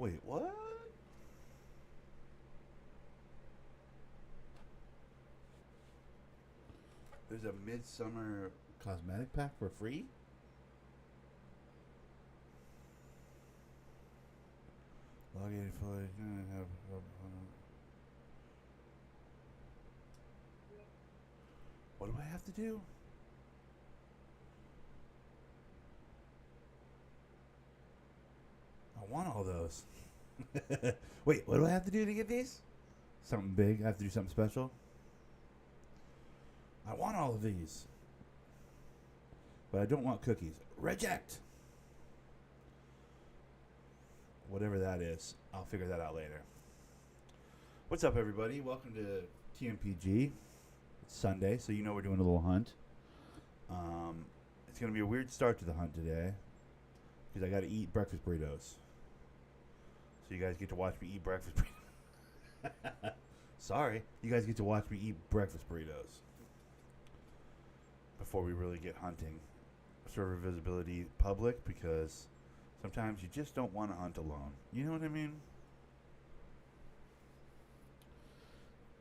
Wait, what? There's a midsummer cosmetic pack for free? Log in for what do I have to do? I want all those. Wait, what do I have to do to get these? Something big? I have to do something special? I want all of these. But I don't want cookies. Reject! Whatever that is, I'll figure that out later. What's up, everybody? Welcome to TMPG. It's Sunday, so you know we're doing a little hunt. It's going to be a weird start to the hunt today because I got to eat breakfast burritos. So you guys get to watch me eat breakfast burritos. Sorry, you guys get to watch me eat breakfast burritos before we really get hunting. Server visibility public because sometimes you just don't want to hunt alone. You know what I mean?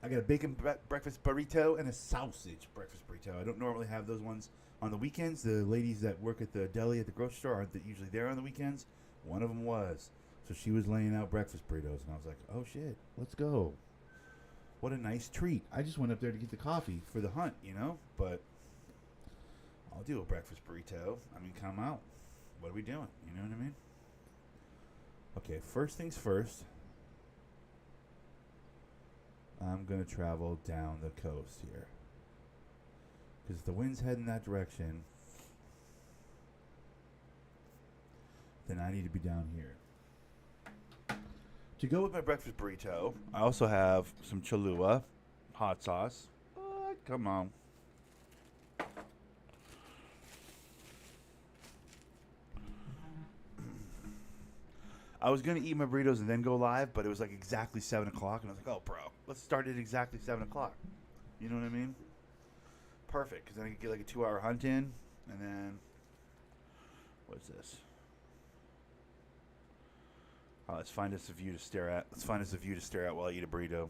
I got a bacon breakfast burrito and a sausage breakfast burrito. I don't normally have those ones on the weekends. The ladies that work at the deli at the grocery store aren't usually there on the weekends. One of them was. So she was laying out breakfast burritos, and I was like, oh, shit, let's go. What a nice treat. I just went up there to get the coffee for the hunt, you know? But I'll do a breakfast burrito. I mean, come out. What are we doing? You know what I mean? Okay, first things first. I'm going to travel down the coast here. Because if the wind's heading that direction, then I need to be down here. To go with my breakfast burrito, I also have some Cholula hot sauce. Come on. I was going to eat my burritos and then go live, but it was like exactly 7 o'clock. And I was like, oh, bro, let's start at exactly 7 o'clock. You know what I mean? Perfect, because then I could get like a 2-hour hunt in. And then, what's this? Oh, let's find us a view to stare at. Let's find us a view to stare at while I eat a burrito.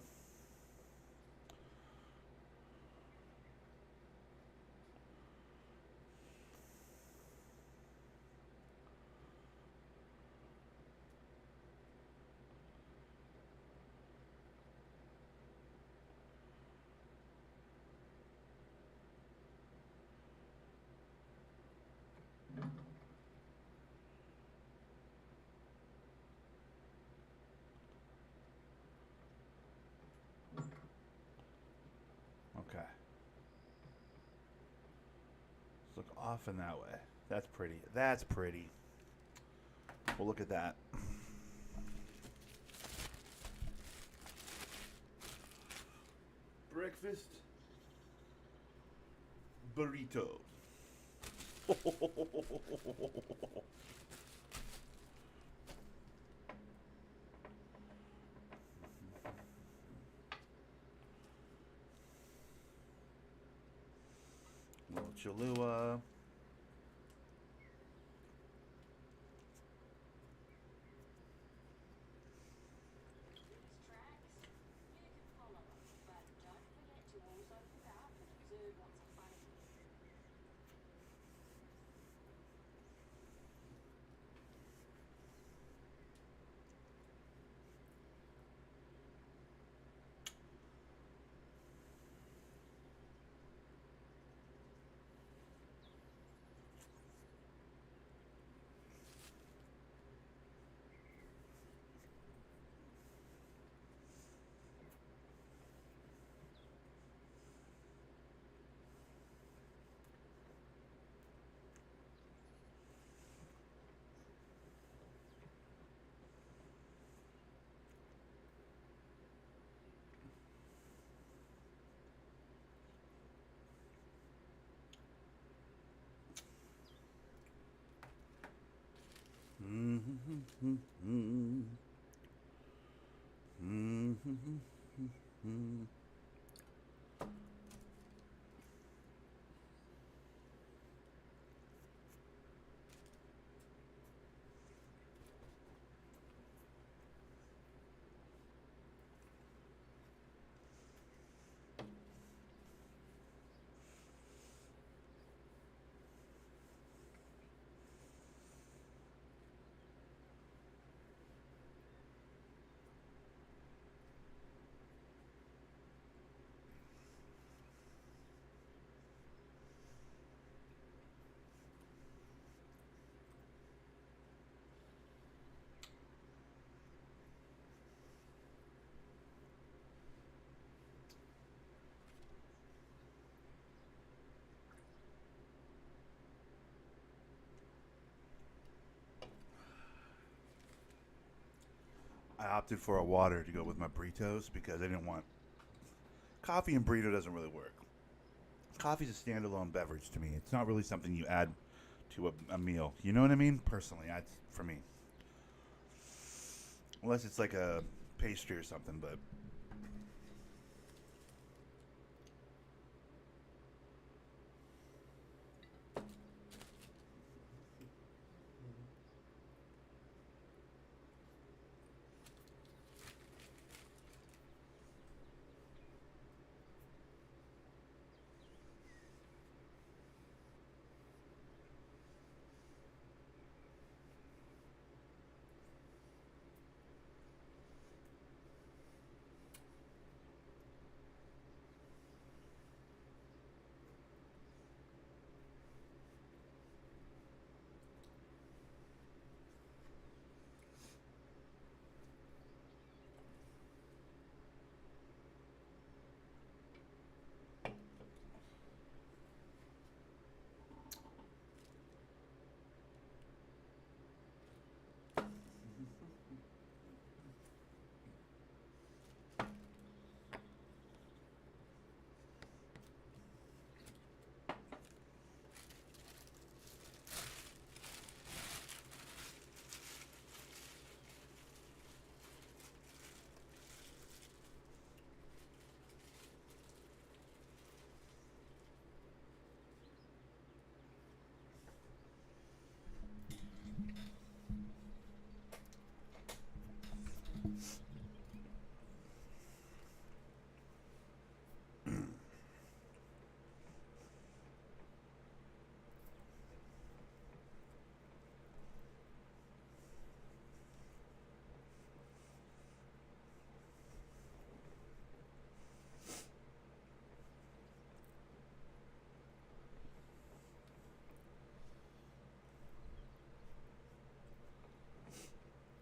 Okay. Let's look off in that way. That's pretty. That's pretty. We'll look at that. Breakfast burrito. Little Cholula. opted for a water to go with my burritos because I didn't want coffee and burrito doesn't really work. Coffee's a standalone beverage to me. It's not really something you add to a meal. You know what I mean? Personally, that's for me. Unless it's like a pastry or something, but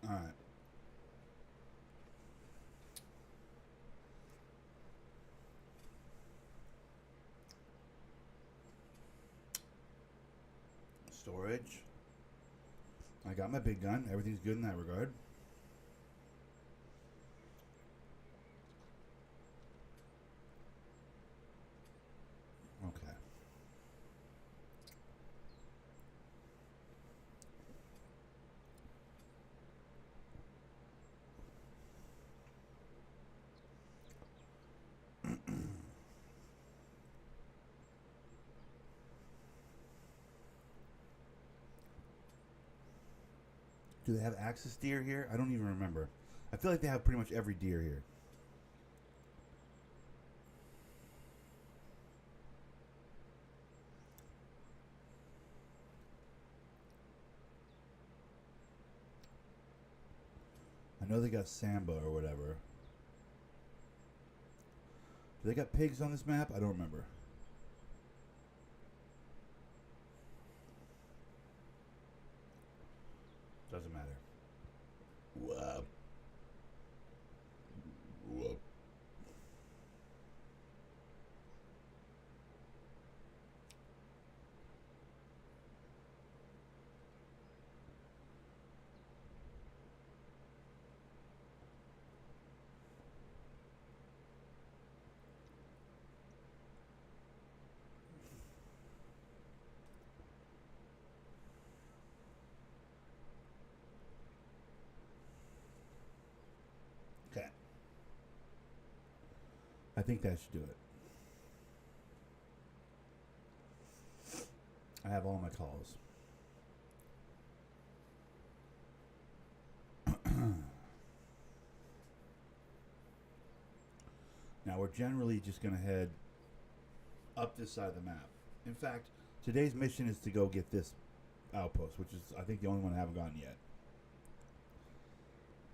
all right. Storage. I got my big gun. Everything's good in that regard. Okay. Do they have Axis deer here? I don't even remember. I feel like they have pretty much every deer here. I know they got Samba or whatever. Do they got pigs on this map? I don't remember. Doesn't matter. Whoop. Whoop. Okay. I think that should do it. I have all my calls. Now we're generally just going to head up this side of the map. In fact, today's mission is to go get this outpost, which is, I think, the only one I haven't gotten yet.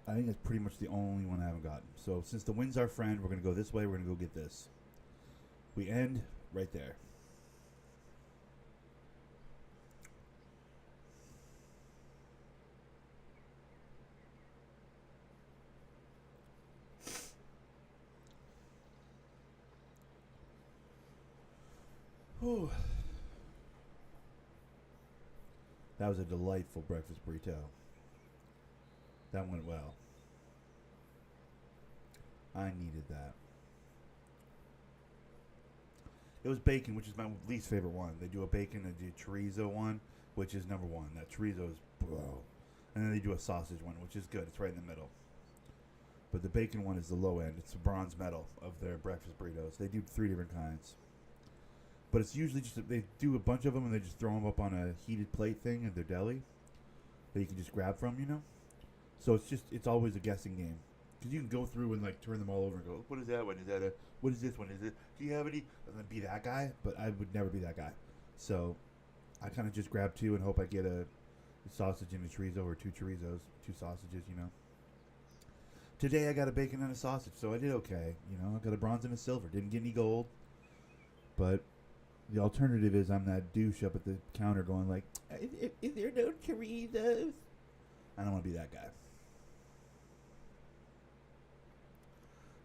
I think it's pretty much the only one I haven't gotten. So since the wind's our friend, we're going to go this way. We're going to go get this. We end right there. Whew. That was a delightful breakfast burrito. That went well. I needed that. It was bacon, which is my least favorite one. They do a bacon, they do a chorizo one, which is number one. That chorizo is bro. And then they do a sausage one, which is good. It's right in the middle. But the bacon one is the low end. It's the bronze medal of their breakfast burritos. They do 3 different kinds. But it's usually just, they do a bunch of them and they just throw them up on a heated plate thing at their deli that you can just grab from, you know? So it's always a guessing game. Because you can go through and like turn them all over and go, what is that one? Is that what is this one? Is it, do you have any? And then be that guy. But I would never be that guy. So I kind of just grab 2 and hope I get a sausage and a chorizo or 2 chorizos, 2 sausages, you know? Today I got a bacon and a sausage, so I did okay. You know, I got a bronze and a silver. Didn't get any gold. But the alternative is I'm that douche up at the counter going like, is there no chorizos? I don't want to be that guy.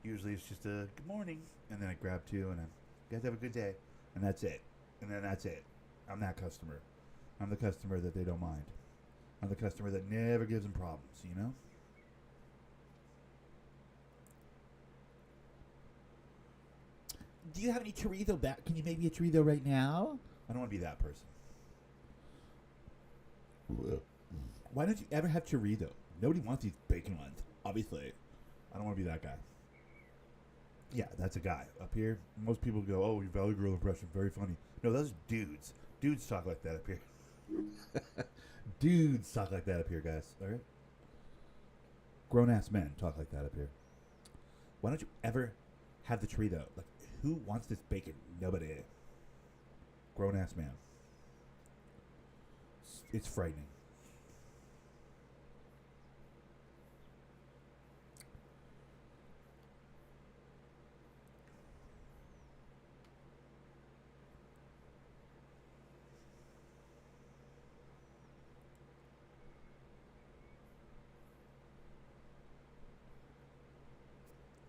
Usually it's just a good morning, and then I grab 2 and you guys have a good day, and that's it. And then that's it. I'm that customer. I'm the customer that they don't mind. I'm the customer that never gives them problems, you know? Do you have any chorizo back? Can you make me a chorizo right now? I don't want to be that person. Why don't you ever have chorizo? Nobody wants these bacon ones, obviously. I don't want to be that guy. Yeah, that's a guy. Up here, most people go, oh, your Valley Girl impression, very funny. No, those are dudes. Dudes talk like that up here. Dudes talk like that up here, guys. All right? Grown-ass men talk like that up here. Why don't you ever have the chorizo? Like, who wants this bacon? Nobody. Grown-ass man. It's frightening.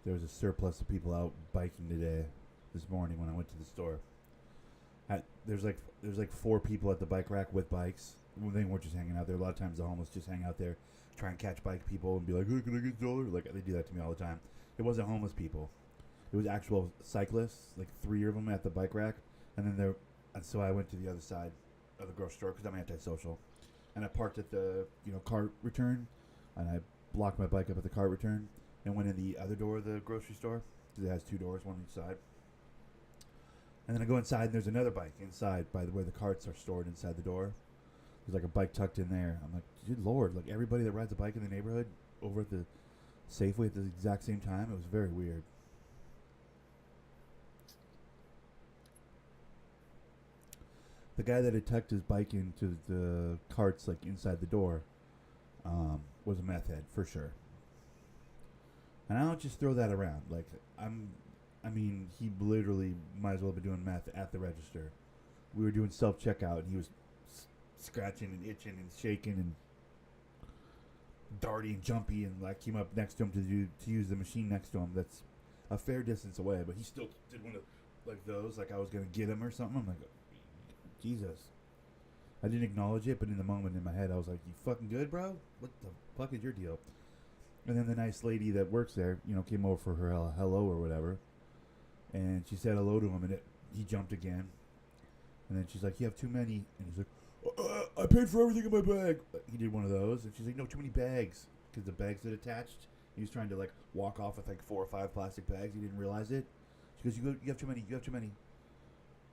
There was a surplus of people out biking today, this morning when I went to the store. There's like 4 people at the bike rack with bikes. They weren't just hanging out there. A lot of times the homeless just hang out there, try and catch bike people and be like, hey, can I get $1? Like, they do that to me all the time. It wasn't homeless people. It was actual cyclists, like 3 of them at the bike rack. And so I went to the other side of the grocery store because I'm antisocial. And I parked at the, cart return. And I blocked my bike up at the cart return. And went in the other door of the grocery store. Because it has 2 doors, one on each side. And then I go inside, and there's another bike inside by where the carts are stored inside the door. There's like a bike tucked in there. I'm like, good Lord, like everybody that rides a bike in the neighborhood over at the Safeway at the exact same time. It was very weird. The guy that had tucked his bike into the carts like inside the door was a meth head for sure. And I don't just throw that around. Like, he literally might as well be doing meth at the register. We were doing self-checkout, and he was scratching and itching and shaking and darty and jumpy, and I came up next to him to use the machine next to him. That's a fair distance away, but he still did one of like those, like I was going to get him or something. I'm like, Jesus. I didn't acknowledge it, but in the moment in my head, I was like, you fucking good, bro? What the fuck is your deal? And then the nice lady that works there, came over for her hello or whatever. And she said hello to him, and he jumped again. And then she's like, you have too many. And he's like, I paid for everything in my bag. He did one of those. And she's like, no, too many bags. Because the bags that attached. He was trying to, like, walk off with, like, 4 or 5 plastic bags. He didn't realize it. She goes, you have too many. You have too many.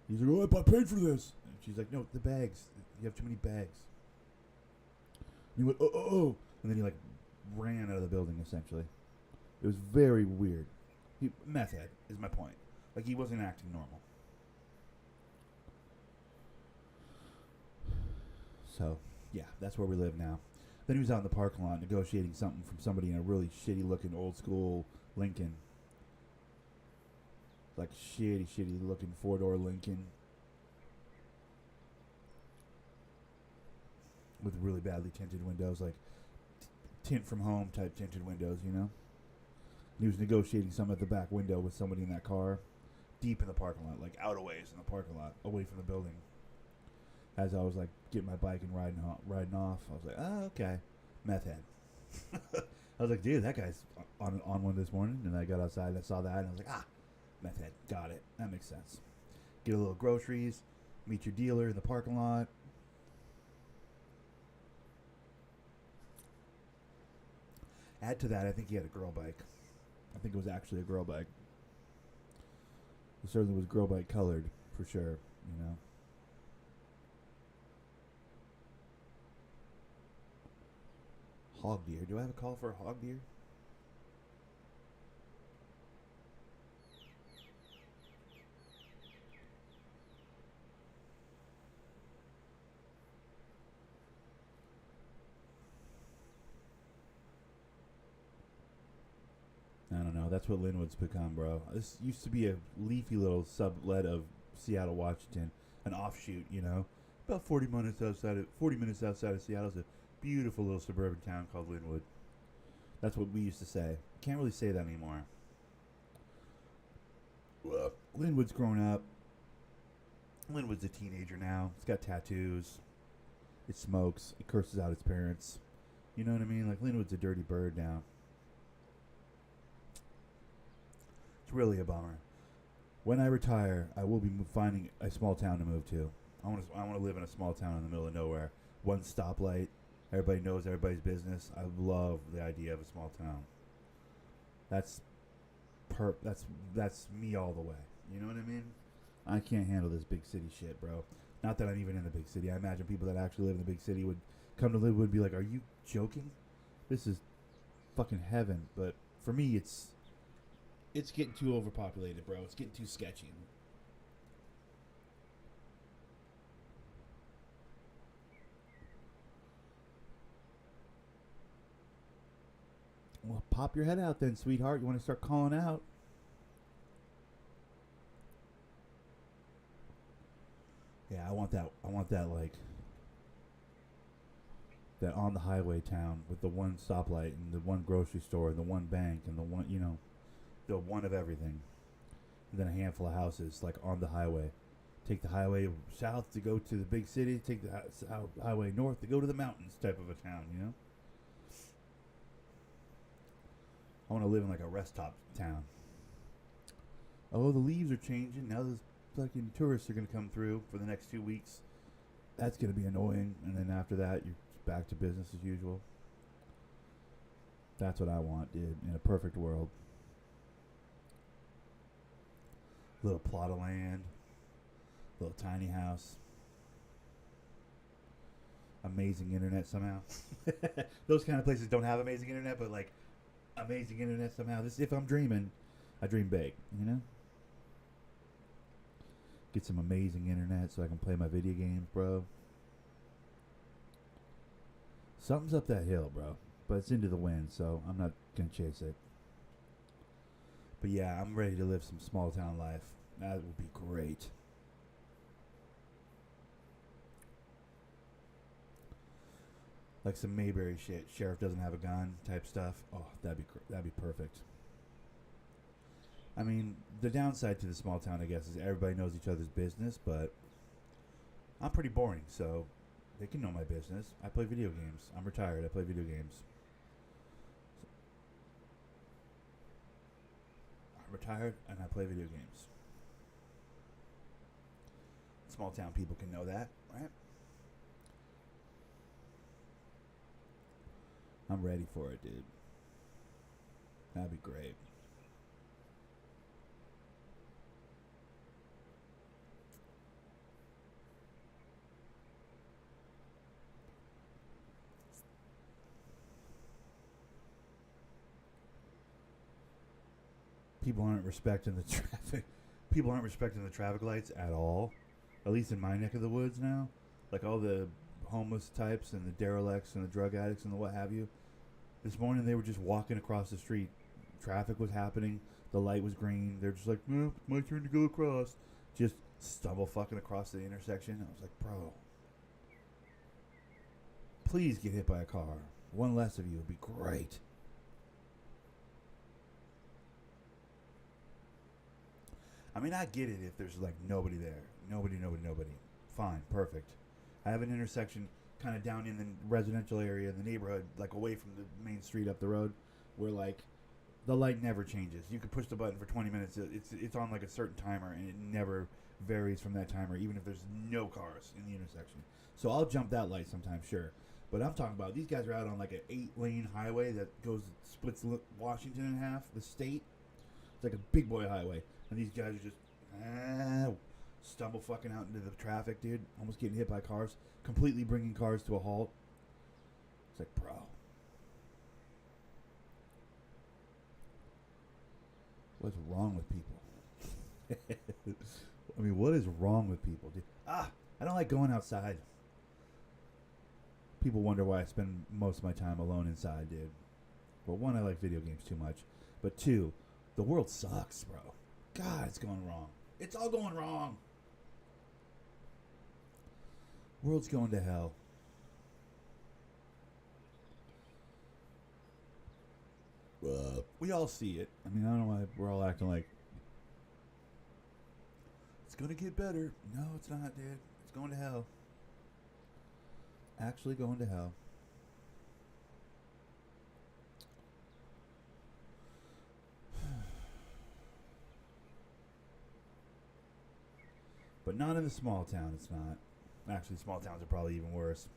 He's like, oh, I paid for this. And she's like, no, the bags. You have too many bags. And he went, oh. And then he, like, ran out of the building, essentially. It was very weird. Meth head is my point. Like, he wasn't acting normal. So, yeah, that's where we live now. Then he was out in the parking lot negotiating something from somebody in a really shitty-looking old-school Lincoln. Like, shitty-looking 4-door Lincoln. With really badly tinted windows, like tint from home type tinted windows, And he was negotiating something at the back window with somebody in that car, deep in the parking lot, like out of ways in the parking lot, away from the building. As I was like getting my bike and riding off, I was like, oh, okay, meth head. I was like, dude, that guy's on one this morning. And I got outside and I saw that and I was like, meth head, got it. That makes sense. Get a little groceries, meet your dealer in the parking lot. Add to that, I think he had a girl bike. I think it was actually a girl bike. It certainly was girl bike colored, for sure, you know. Hog deer. Do I have a call for a hog deer? I don't know. That's what Linwood's become, bro. This used to be a leafy little sublet of Seattle, Washington, an offshoot, you know. About 40 minutes outside of Seattle. It's a beautiful little suburban town called Linwood. That's what we used to say. Can't really say that anymore. Linwood's grown up. Linwood's a teenager now. It's got tattoos. It smokes. It curses out its parents. You know what I mean? Like, Linwood's a dirty bird now. It's really a bummer. When I retire, I will be finding a small town to move to. I want to live in a small town in the middle of nowhere. One stoplight. Everybody knows everybody's business. I love the idea of a small town. That's me all the way. You know what I mean? I can't handle this big city shit, bro. Not that I'm even in the big city. I imagine people that actually live in the big city would come to Linwood and be like, "Are you joking? This is fucking heaven." But for me, it's getting too overpopulated, bro. It's getting too sketchy. Well, pop your head out then, sweetheart. You want to start calling out? Yeah, I want that. I want that, like, that on the highway town with the one stoplight and the one grocery store and the one bank and the one, you know, the one of everything. And then a handful of houses, like, on the highway. Take the highway south to go to the big city. Take the highway north to go to the mountains type of a town, you know? I want to live in, like, a rest stop town. Oh, the leaves are changing. Now those fucking tourists are going to come through for the next 2 weeks. That's going to be annoying. And then after that, you're back to business as usual. That's what I want, dude, in a perfect world. Little plot of land. Little tiny house. Amazing internet somehow. Those kind of places don't have amazing internet, but, like, amazing internet somehow. This, if I'm dreaming, I dream big, you know? Get some amazing internet so I can play my video games, bro. Something's up that hill, bro. But it's into the wind, so I'm not going to chase it. But yeah, I'm ready to live some small town life. That would be great. Like some Mayberry shit. Sheriff doesn't have a gun type stuff. Oh, that'd be perfect. I mean, the downside to the small town, I guess, is everybody knows each other's business, but I'm pretty boring, so they can know my business. I play video games. I'm retired. I play video games. I'm retired, and I play video games. Small town people can know that, right? I'm ready for it, dude. That'd be great. People aren't respecting the traffic. People aren't respecting the traffic lights at all. At least in my neck of the woods now. Like all the homeless types and the derelicts and the drug addicts and the what have you. This morning they were just walking across the street. Traffic was happening. The light was green. They're just like, no, it's my turn to go across. Just stumble fucking across the intersection. I was like, bro, please get hit by a car. One less of you would be great. I mean, I get it if there's like nobody there. Nobody. Fine, perfect. I have an intersection kind of down in the residential area in the neighborhood, like away from the main street up the road, where like the light never changes. You can push the button for 20 minutes. It's on like a certain timer, and it never varies from that timer, even if there's no cars in the intersection. So I'll jump that light sometimes, sure. But I'm talking about these guys are out on like an 8-lane highway that splits Washington in half, the state. It's like a big boy highway, and these guys are just stumble fucking out into the traffic, dude. Almost getting hit by cars, completely bringing cars to a halt. It's like, bro, what's wrong with people? I mean, what is wrong with people, dude? I don't like going outside. People wonder why I spend most of my time alone inside, dude. Well, one, I like video games too much. But two, the world sucks, bro. God, it's going wrong. It's all going wrong. World's going to hell. We all see it. I mean, I don't know why we're all acting like it's going to get better. No, it's not, dude. It's going to hell. Actually going to hell. But not in the small town, it's not. Actually, small towns are probably even worse.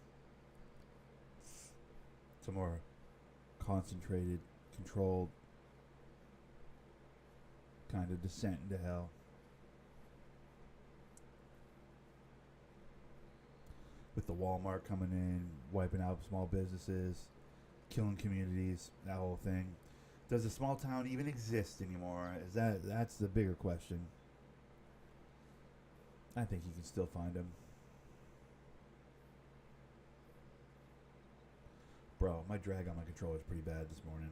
It's a more concentrated, controlled kind of descent into hell. With the Walmart coming in, wiping out small businesses, killing communities, that whole thing. Does a small town even exist anymore? That's the bigger question. I think you can still find them. Bro, my drag on my controller is pretty bad this morning.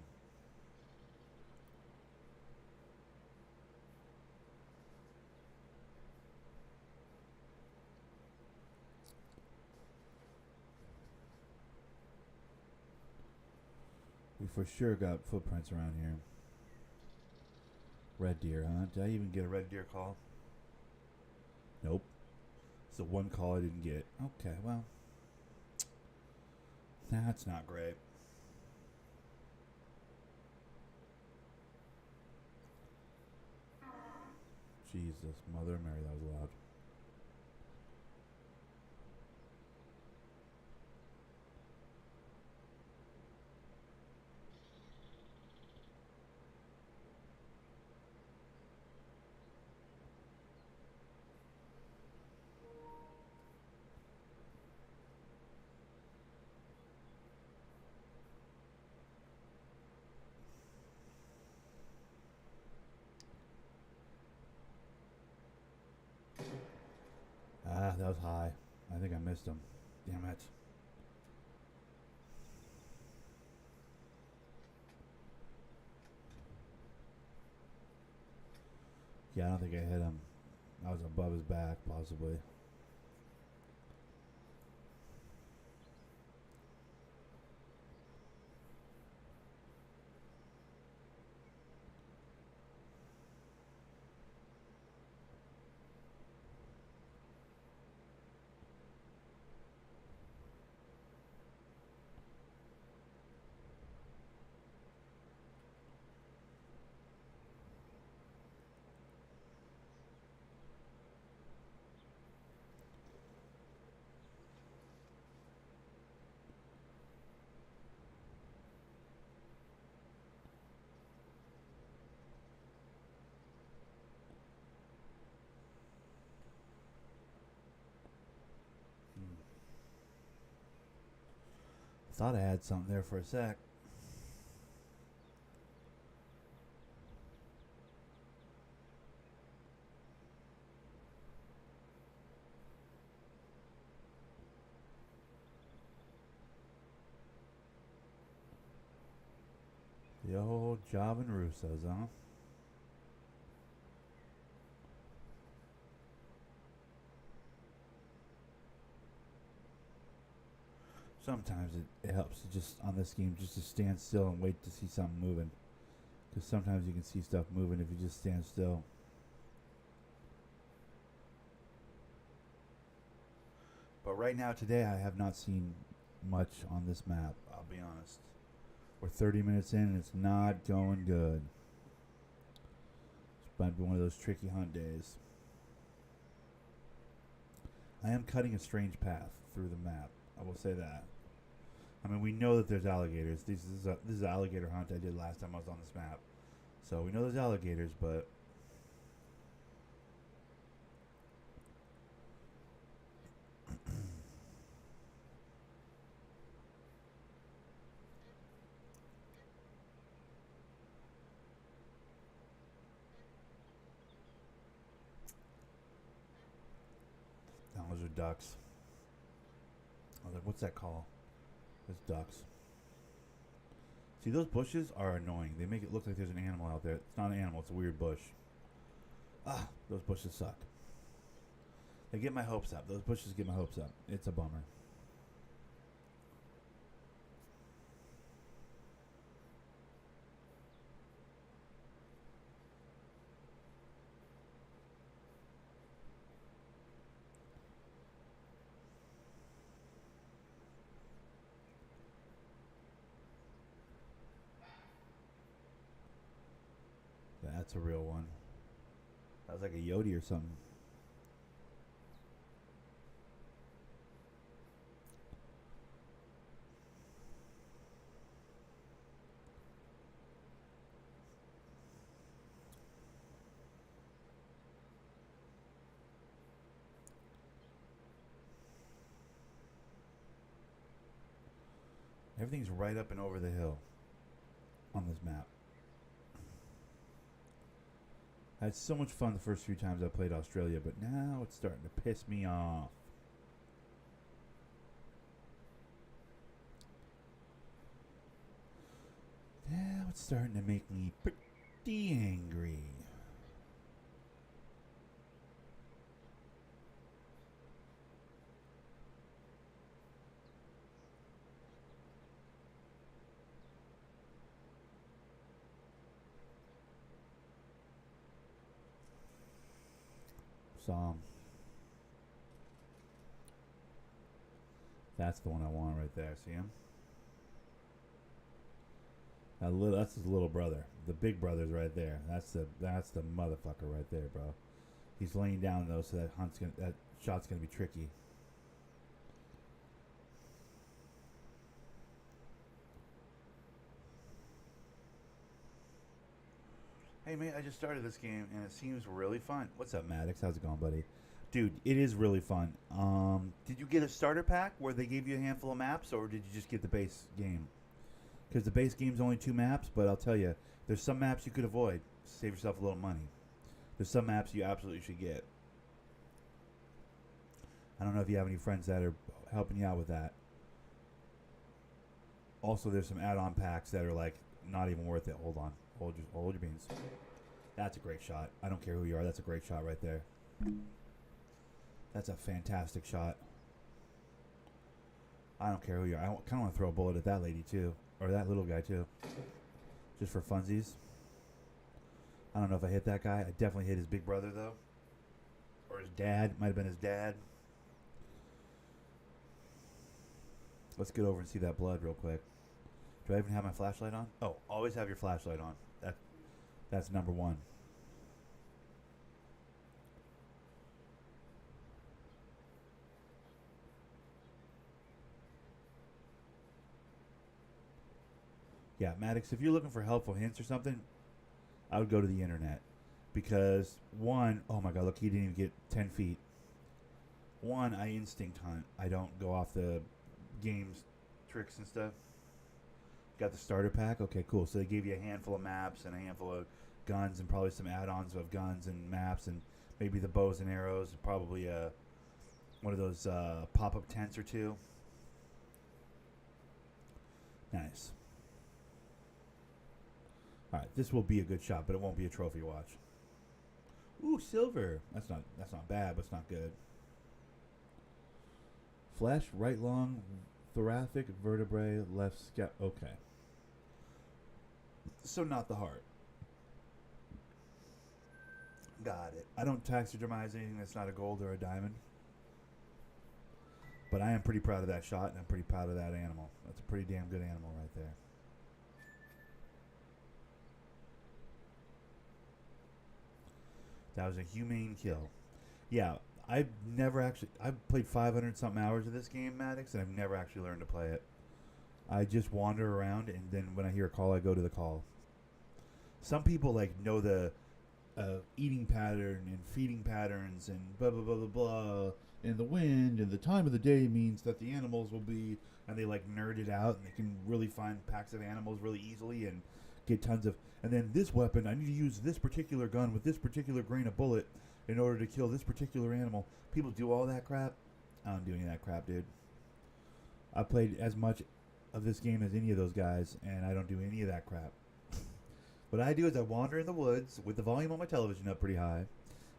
We for sure got footprints around here. Red deer, huh? Did I even get a red deer call? Nope. It's the one call I didn't get. Okay, well. That's not great. Jesus, Mother of Mary, that was loud. That was high. I think I missed him. Damn it. Yeah, I don't think I hit him. I was above his back, possibly. Thought I had something there for a sec. The old Job and Russo's, huh? Sometimes it helps to just, on this game, just to stand still and wait to see something moving. Because sometimes you can see stuff moving if you just stand still. But right now, today, I have not seen much on this map. I'll be honest. We're 30 minutes in, and it's not going good. This might be one of those tricky hunt days. I am cutting a strange path through the map. I will say that. I mean, we know that there's alligators. This is an alligator hunt I did last time I was on this map. So we know there's alligators, but those are ducks. I was like, what's that call? It's ducks. See, those bushes are annoying. They make it look like there's an animal out there. It's not an animal. It's a weird bush. Ah, those bushes suck. They get my hopes up. Those bushes get my hopes up. It's a bummer. That's a real one. That was like a Yodi or something. Everything's right up and over the hill on this map. I had so much fun the first few times I played Australia, but now it's starting to piss me off. Now it's starting to make me pretty angry. That's the one I want right there. See him? That's his little brother. The big brother's right there. That's the motherfucker right there, bro. He's laying down though, so that shot's gonna be tricky. Hey mate, I just started this game and it seems really fun. What's up, Maddox? How's it going, buddy? Dude, it is really fun. Did you get a starter pack where they gave you a handful of maps, or did you just get the base game? Because the base game's only 2 maps, but I'll tell you, there's some maps you could avoid. Save yourself a little money. There's some maps you absolutely should get. I don't know if you have any friends that are helping you out with that. Also, there's some add-on packs that are like not even worth it. Hold on. Hold your beans. That's a great shot. I don't care who you are. That's a great shot right there. That's a fantastic shot. I don't care who you are. I kind of want to throw a bullet at that lady too. Or that little guy too. Just for funsies. I don't know if I hit that guy. I definitely hit his big brother though. Or his dad. Might have been his dad. Let's get over and see that blood real quick. Do I even have my flashlight on? Oh, always have your flashlight on. That's number one. Yeah, Maddox, if you're looking for helpful hints or something, I would go to the internet. Because, one, oh my god, look, he didn't even get 10 feet. One, I instinct hunt. I don't go off the game's tricks and stuff. Got the starter pack? Okay, cool. So they gave you a handful of maps and a handful of guns and probably some add-ons of guns and maps and maybe the bows and arrows. Probably one of those pop-up tents or two. Nice. Alright, this will be a good shot, but it won't be a trophy watch. Ooh, silver. That's not bad, but it's not good. Flesh, right long, thoracic, vertebrae, left scap. Okay. So not the heart. Got it. I don't taxidermize anything that's not a gold or a diamond. But I am pretty proud of that shot, and I'm pretty proud of that animal. That's a pretty damn good animal right there. That was a humane kill. Yeah, I've played 500 something hours of this game, Maddox, and I've never actually learned to play it. I just wander around, and then when I hear a call, I go to the call. Some people like know the eating pattern and feeding patterns and blah blah blah blah blah, and the wind and the time of the day means that the animals will be, and they like nerd it out, and they can really find packs of animals really easily and get tons of. And then this weapon, I need to use this particular gun with this particular grain of bullet in order to kill this particular animal. People do all that crap. I don't do any of that crap, dude. I played as much of this game as any of those guys, and I don't do any of that crap. What I do is I wander in the woods with the volume on my television up pretty high,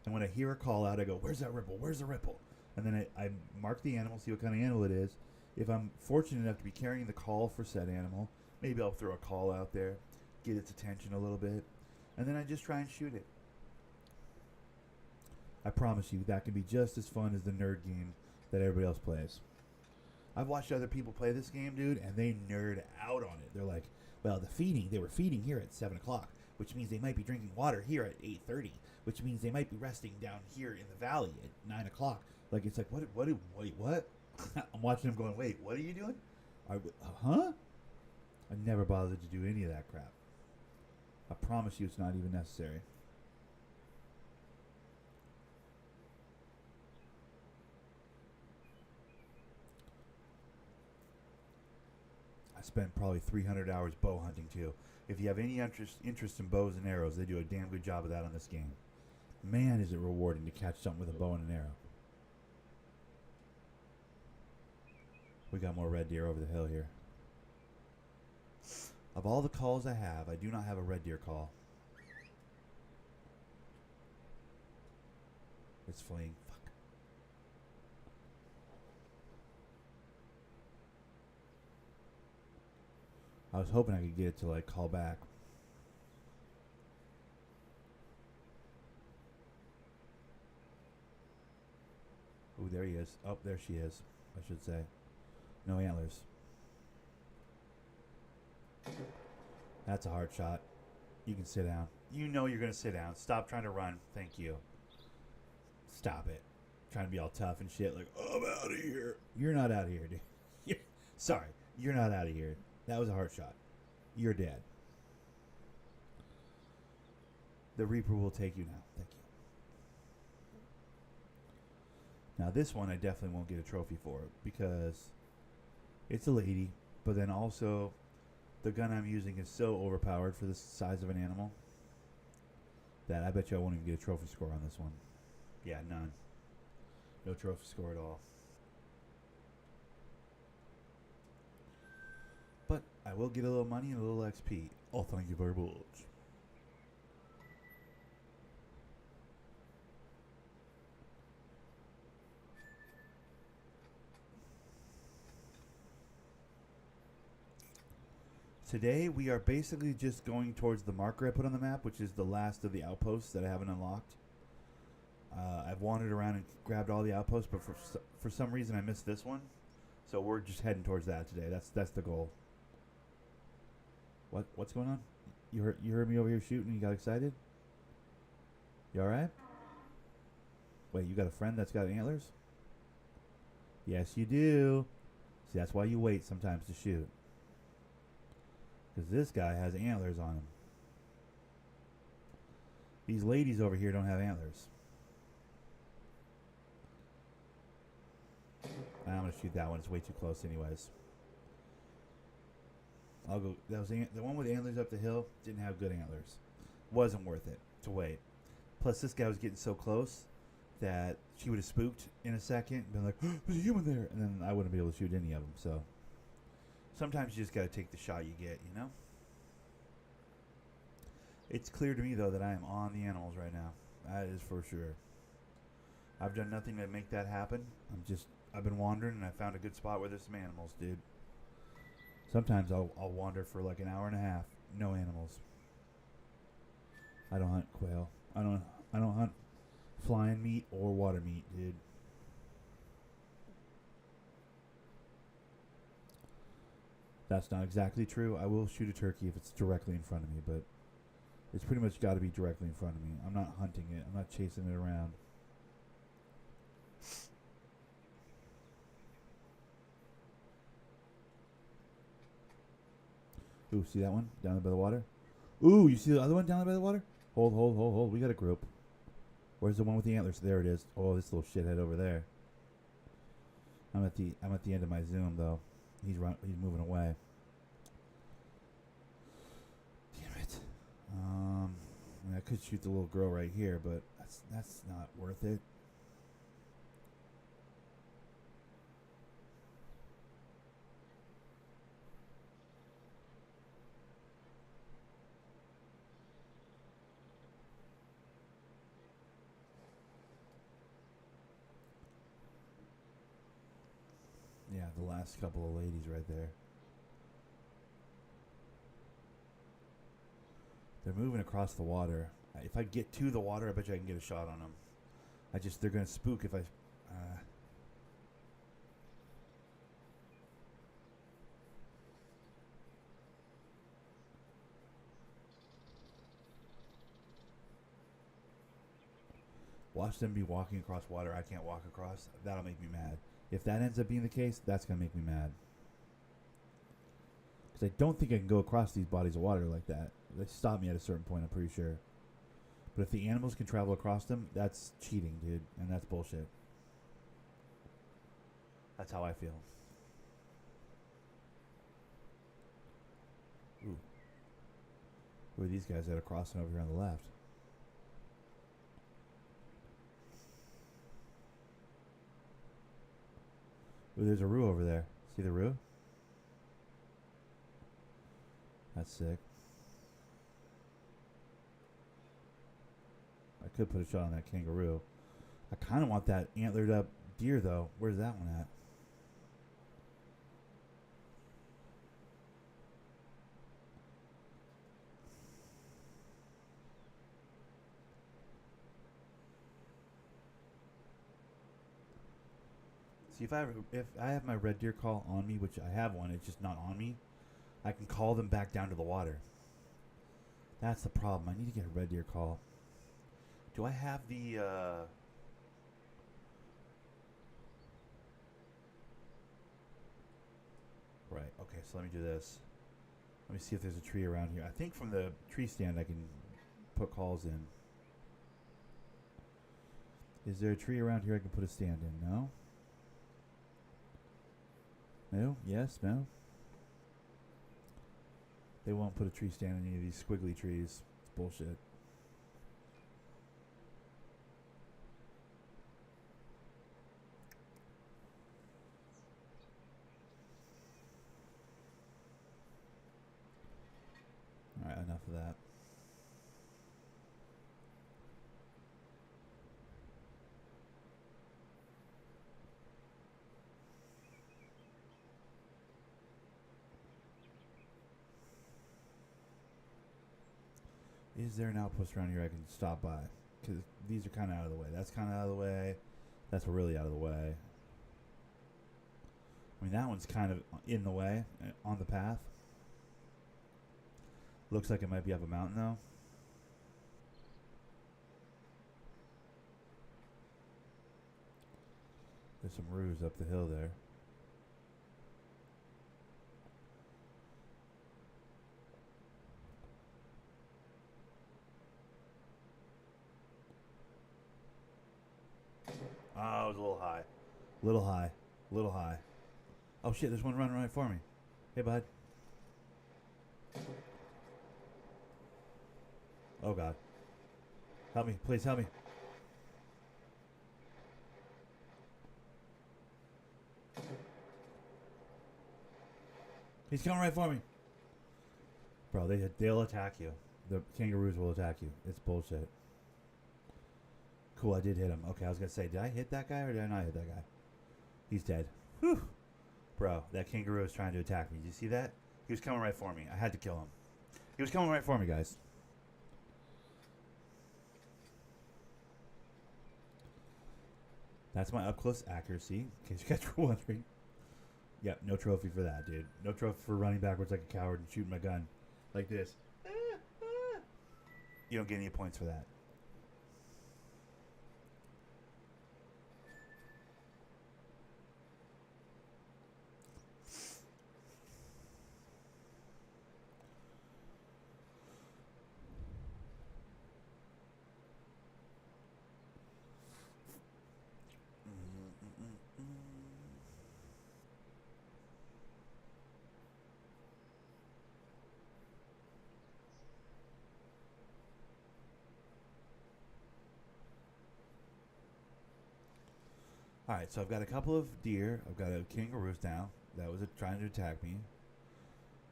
and when I hear a call out, I go, "Where's that ripple? Where's the ripple?" And then I mark the animal, see what kind of animal it is. If I'm fortunate enough to be carrying the call for said animal, maybe I'll throw a call out there, get its attention a little bit, and then I just try and shoot it. I promise you, that can be just as fun as the nerd game that everybody else plays. I've watched other people play this game, dude, and they nerd out on it. They're like, well, they were feeding here at 7 o'clock, which means they might be drinking water here at 8:30, which means they might be resting down here in the valley at 9 o'clock. Like, it's like, wait, what? I'm watching them going, wait, what are you doing? Huh? I never bothered to do any of that crap. I promise you it's not even necessary. I spent probably 300 hours bow hunting too. If you have any interest in bows and arrows, they do a damn good job of that on this game. Man, is it rewarding to catch something with a bow and an arrow. We got more red deer over the hill here. Of all the calls I have, I do not have a red deer call. It's fleeing. Fuck. I was hoping I could get it to like call back. Ooh, there he is. Oh, there she is, I should say. No antlers. That's a hard shot. You can sit down. You know you're going to sit down. Stop trying to run. Thank you. Stop it. Trying to be all tough and shit like, oh, I'm out of here. You're not out of here, dude. Sorry. You're not out of here. That was a hard shot. You're dead. The Reaper will take you now. Thank you. Now this one I definitely won't get a trophy for because it's a lady, but then also the gun I'm using is so overpowered for the size of an animal that I bet you I won't even get a trophy score on this one. Yeah, none. No trophy score at all. But I will get a little money and a little XP. Oh, thank you very much. Today we are basically just going towards the marker I put on the map, which is the last of the outposts that I haven't unlocked. I've wandered around and grabbed all the outposts, but for some reason I missed this one. So we're just heading towards that today. That's the goal. What's going on? You heard me over here shooting and you got excited? You alright? Wait, you got a friend that's got antlers? Yes, you do. See, that's why you wait sometimes to shoot. Because this guy has antlers on him. These ladies over here don't have antlers. I'm going to shoot that one. It's way too close anyways. I'll go. That was the one with antlers up the hill. Didn't have good antlers. Wasn't worth it to wait. Plus, this guy was getting so close that she would have spooked in a second and been like, oh, there's a human there. And then I wouldn't be able to shoot any of them. So sometimes you just got to take the shot you get, you know? It's clear to me, though, that I am on the animals right now. That is for sure. I've done nothing to make that happen. I've been wandering, and I found a good spot where there's some animals, dude. Sometimes I'll wander for like an hour and a half. No animals. I don't hunt quail. I don't hunt flying meat or water meat, dude. That's not exactly true. I will shoot a turkey if it's directly in front of me, but it's pretty much got to be directly in front of me. I'm not hunting it. I'm not chasing it around. Ooh, see that one down there by the water? Ooh, you see the other one down there by the water? Hold, hold, hold, hold. We got a group. Where's the one with the antlers? There it is. Oh, this little shithead over there. I'm at the end of my zoom though. He's moving away. Damn it. I could shoot the little girl right here, but that's not worth it. Yeah, the last couple of ladies right there. They're moving across the water. If I get to the water, I bet you I can get a shot on them. They're going to spook if I... Watch them be walking across water I can't walk across. That'll make me mad. If that ends up being the case, that's going to make me mad. Because I don't think I can go across these bodies of water like that. They stop me at a certain point, I'm pretty sure. But if the animals can travel across them, that's cheating, dude. And that's bullshit. That's how I feel. Ooh. Who are these guys that are crossing over here on the left? Ooh, there's a roo over there. See the roo? That's sick. I could put a shot on that kangaroo. I kind of want that antlered up deer, though. Where's that one at? See, if I have my red deer call on me, which I have one, it's just not on me, I can call them back down to the water. That's the problem. I need to get a red deer call. Do I have the... Right, okay, so let me do this. Let me see if there's a tree around here. I think from the tree stand I can put calls in. Is there a tree around here I can put a stand in? No? No? Yes? No? They won't put a tree stand in any of these squiggly trees. It's bullshit. Alright, enough of that. Is there an outpost around here I can stop by? Because these are kind of out of the way. That's kind of out of the way. That's really out of the way. I mean, that one's kind of in the way, on the path. Looks like it might be up a mountain, though. There's some roos up the hill there. Oh, it was a little high. Little high. Little high. Oh, shit, there's one running right for me. Hey, bud. Oh, God. Help me. Please help me. He's coming right for me. Bro, they'll attack you. The kangaroos will attack you. It's bullshit. Cool, I did hit him. Okay, I was going to say, did I hit that guy or did I not hit that guy? He's dead. Whew. Bro, that kangaroo is trying to attack me. Did you see that? He was coming right for me. I had to kill him. He was coming right for me, guys. That's my up-close accuracy, in case you guys were wondering. Yep, no trophy for that, dude. No trophy for running backwards like a coward and shooting my gun like this. You don't get any points for that. All right, so I've got a couple of deer. I've got a kangaroos down. That was trying to attack me.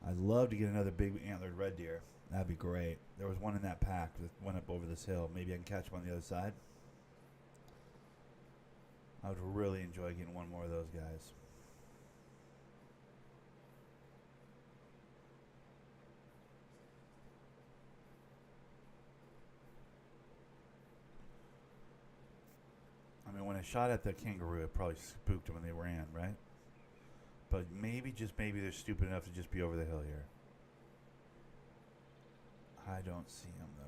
I'd love to get another big antlered red deer. That'd be great. There was one in that pack that went up over this hill. Maybe I can catch him on the other side. I would really enjoy getting one more of those guys. I mean, when I shot at the kangaroo, it probably spooked them when they ran, right? But maybe, just maybe, they're stupid enough to just be over the hill here. I don't see them, though.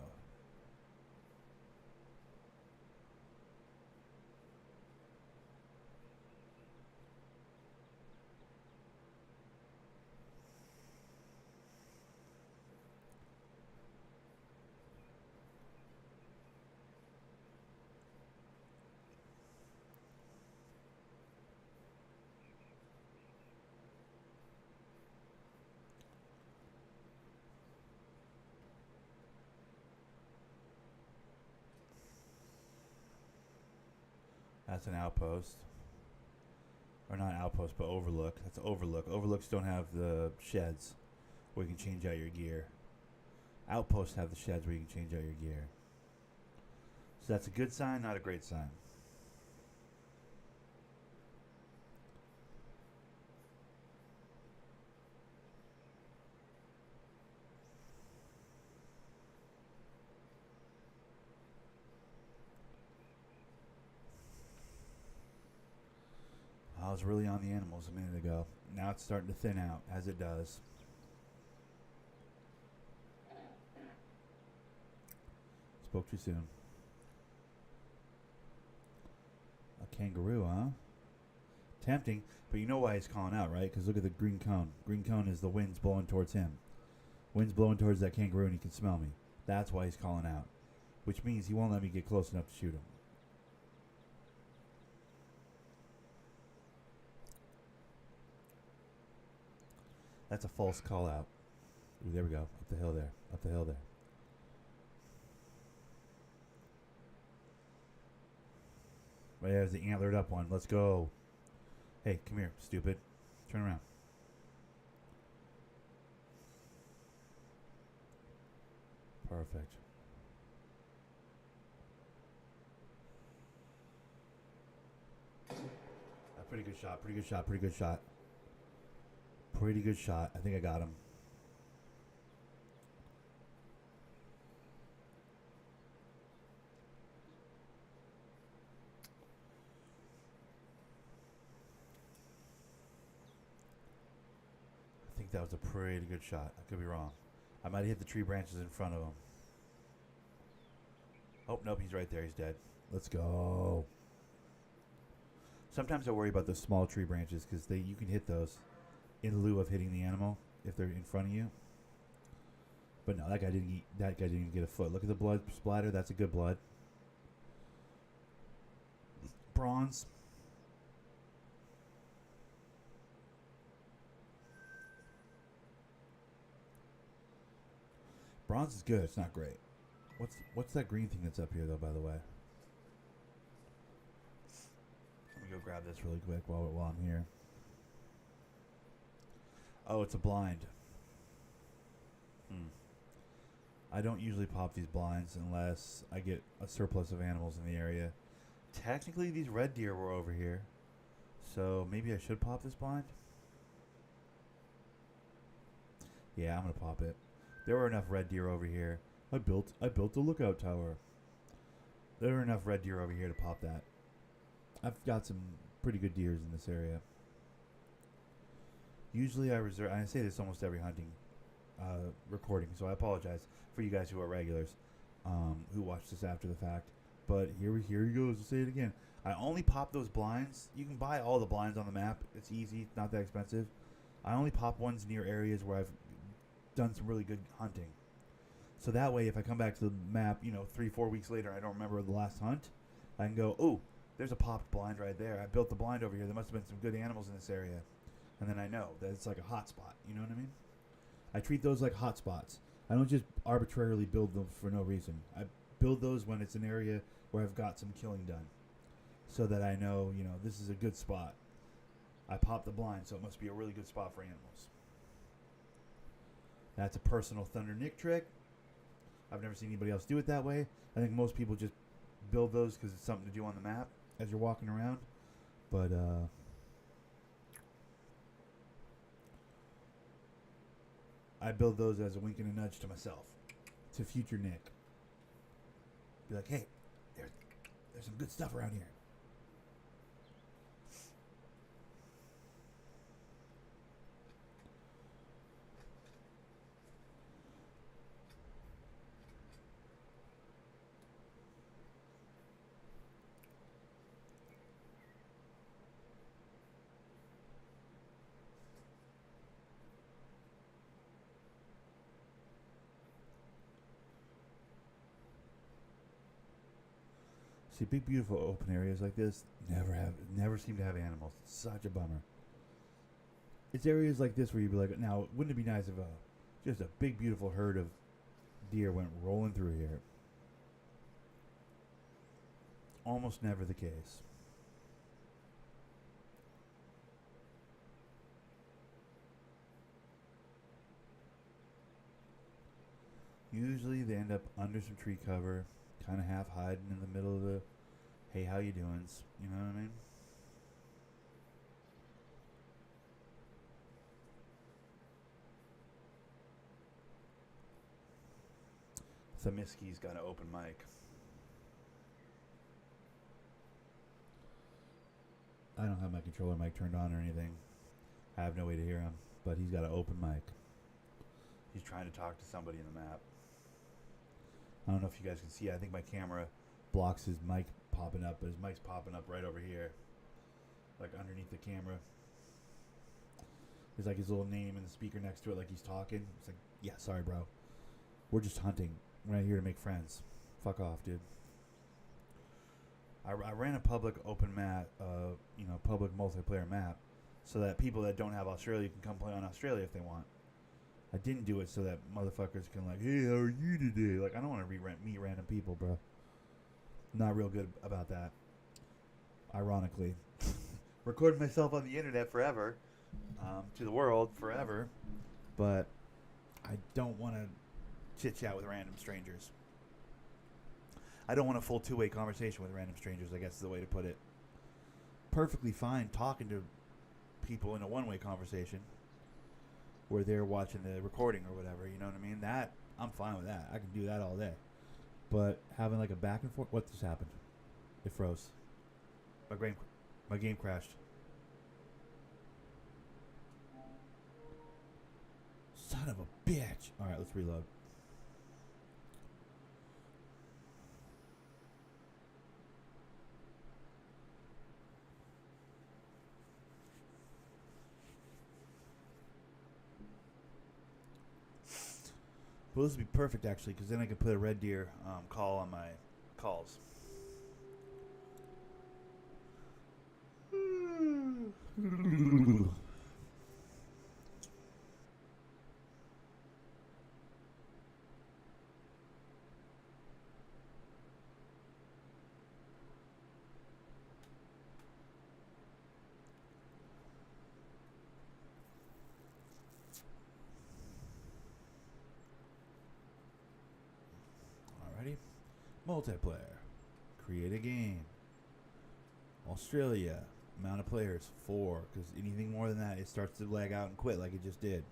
That's an outpost. Or not outpost, but overlook. That's overlook. Overlooks don't have the sheds where you can change out your gear. Outposts have the sheds where you can change out your gear. So that's a good sign, not a great sign. I was really on the animals a minute ago. Now it's starting to thin out, as it does. Spoke too soon. A kangaroo, huh? Tempting, but you know why he's calling out, right? Because look at the green cone. Green cone is the wind's blowing towards him. Wind's blowing towards that kangaroo and he can smell me. That's why he's calling out. Which means he won't let me get close enough to shoot him. That's a false call out. Ooh, there we go. Up the hill there. Up the hill there. Right there's the antlered up one. Let's go. Hey, come here, stupid. Turn around. Perfect. A pretty good shot. Pretty good shot. Pretty good shot. Pretty good shot. I think I got him. I think that was a pretty good shot. I could be wrong. I might have hit the tree branches in front of him. Oh, nope, he's right there. He's dead. Let's go. Sometimes I worry about those small tree branches because you can hit those in lieu of hitting the animal if they're in front of you. But no, that guy didn't even get a foot. Look at the blood splatter. That's a good blood. Bronze. Bronze is good. It's not great. What's that green thing that's up here though? By the way, let me go grab this really quick while I'm here. Oh, it's a blind. I don't usually pop these blinds unless I get a surplus of animals in the area. Technically, these red deer were over here, so maybe I should pop this blind. Yeah, I'm gonna pop it. There were enough red deer over here. I built a lookout tower. There were enough red deer over here to pop that. I've got some pretty good deers in this area. Usually I reserve. I say this almost every hunting recording, so I apologize for you guys who are regulars who watch this after the fact. But here he goes to say it again. I only pop those blinds. You can buy all the blinds on the map. It's easy, not that expensive. I only pop ones near areas where I've done some really good hunting. So that way, if I come back to the map, 3-4 weeks later, I don't remember the last hunt, I can go, oh, there's a popped blind right there. I built the blind over here. There must have been some good animals in this area. And then I know that it's like a hot spot. You know what I mean? I treat those like hot spots. I don't just arbitrarily build them for no reason. I build those when it's an area where I've got some killing done. So that I know, this is a good spot. I pop the blind, so it must be a really good spot for animals. That's a personal Thunder Nick trick. I've never seen anybody else do it that way. I think most people just build those because it's something to do on the map as you're walking around. But, I build those as a wink and a nudge to myself, to future Nick. Be like, hey, there's some good stuff around here. See, big, beautiful open areas like this never seem to have animals. It's such a bummer. It's areas like this where you'd be like, now, wouldn't it be nice if just a big, beautiful herd of deer went rolling through here? Almost never the case. Usually they end up under some tree cover, kind of half hiding in the middle of the, hey, how you doing? You know what I mean? Thamiski's got an open mic. I don't have my controller mic turned on or anything. I have no way to hear him, but he's got an open mic. He's trying to talk to somebody in the map. I don't know if you guys can see. I think my camera blocks his mic popping up, but his mic's popping up right over here, like underneath the camera. There's like his little name and the speaker next to it, like he's talking. It's like, yeah, sorry, bro. We're just hunting. We're not here to make friends. Fuck off, dude. I ran a public open map, public multiplayer map, so that people that don't have Australia can come play on Australia if they want. I didn't do it so that motherfuckers can like, hey, how are you today? Like, I don't want to meet random people, bro. Not real good about that. Ironically. Recorded myself on the internet forever, to the world forever, but I don't want to chit-chat with random strangers. I don't want a full two-way conversation with random strangers, I guess is the way to put it. Perfectly fine talking to people in a one-way conversation where they're watching the recording or whatever, you know what I mean? That, I'm fine with that. I can do that all day. But having like a back and forth, what just happened? It froze. My game crashed. Son of a bitch. Alright, let's reload. Well, this would be perfect, actually, because then I could put a red deer call on my calls. Alrighty. Multiplayer. Create a game. Australia. Amount of players, 4. Because anything more than that, it starts to lag out and quit like it just did.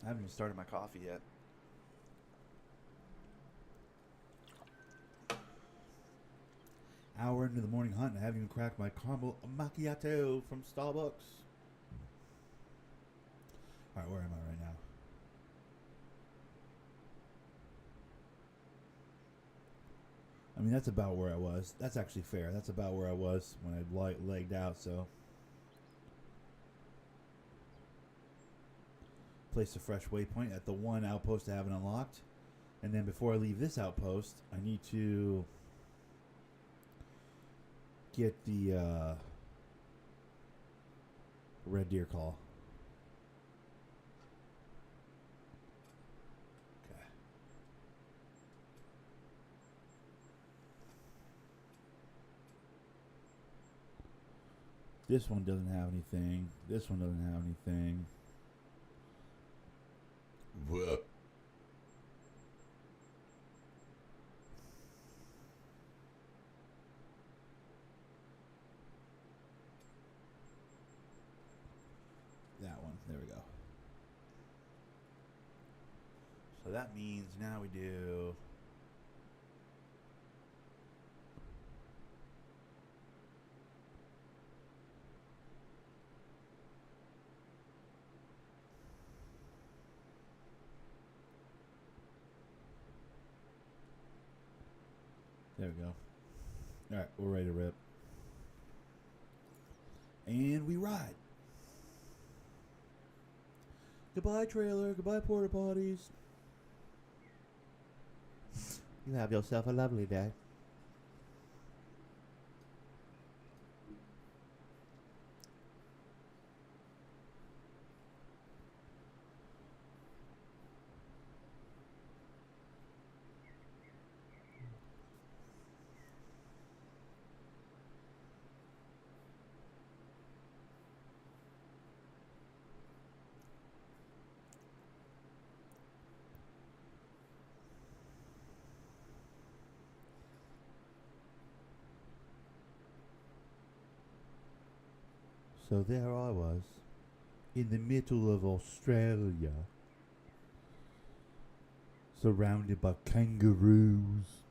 I haven't even started my coffee yet. hour into the morning hunt and I haven't even cracked my caramel macchiato from Starbucks. Alright, where am I right now? I mean, that's about where I was. That's actually fair. That's about where I was when I legged out, so. Place a fresh waypoint at the one outpost I haven't unlocked. And then before I leave this outpost, I need to get the red deer call. Okay. This one doesn't have anything. This one doesn't have anything. Whoa. That one. There we go. So that means now we do... There we go. Alright, we're ready to rip. And we ride. Goodbye, trailer. Goodbye, porta potties. You have yourself a lovely day. So there I was, in the middle of Australia, surrounded by kangaroos.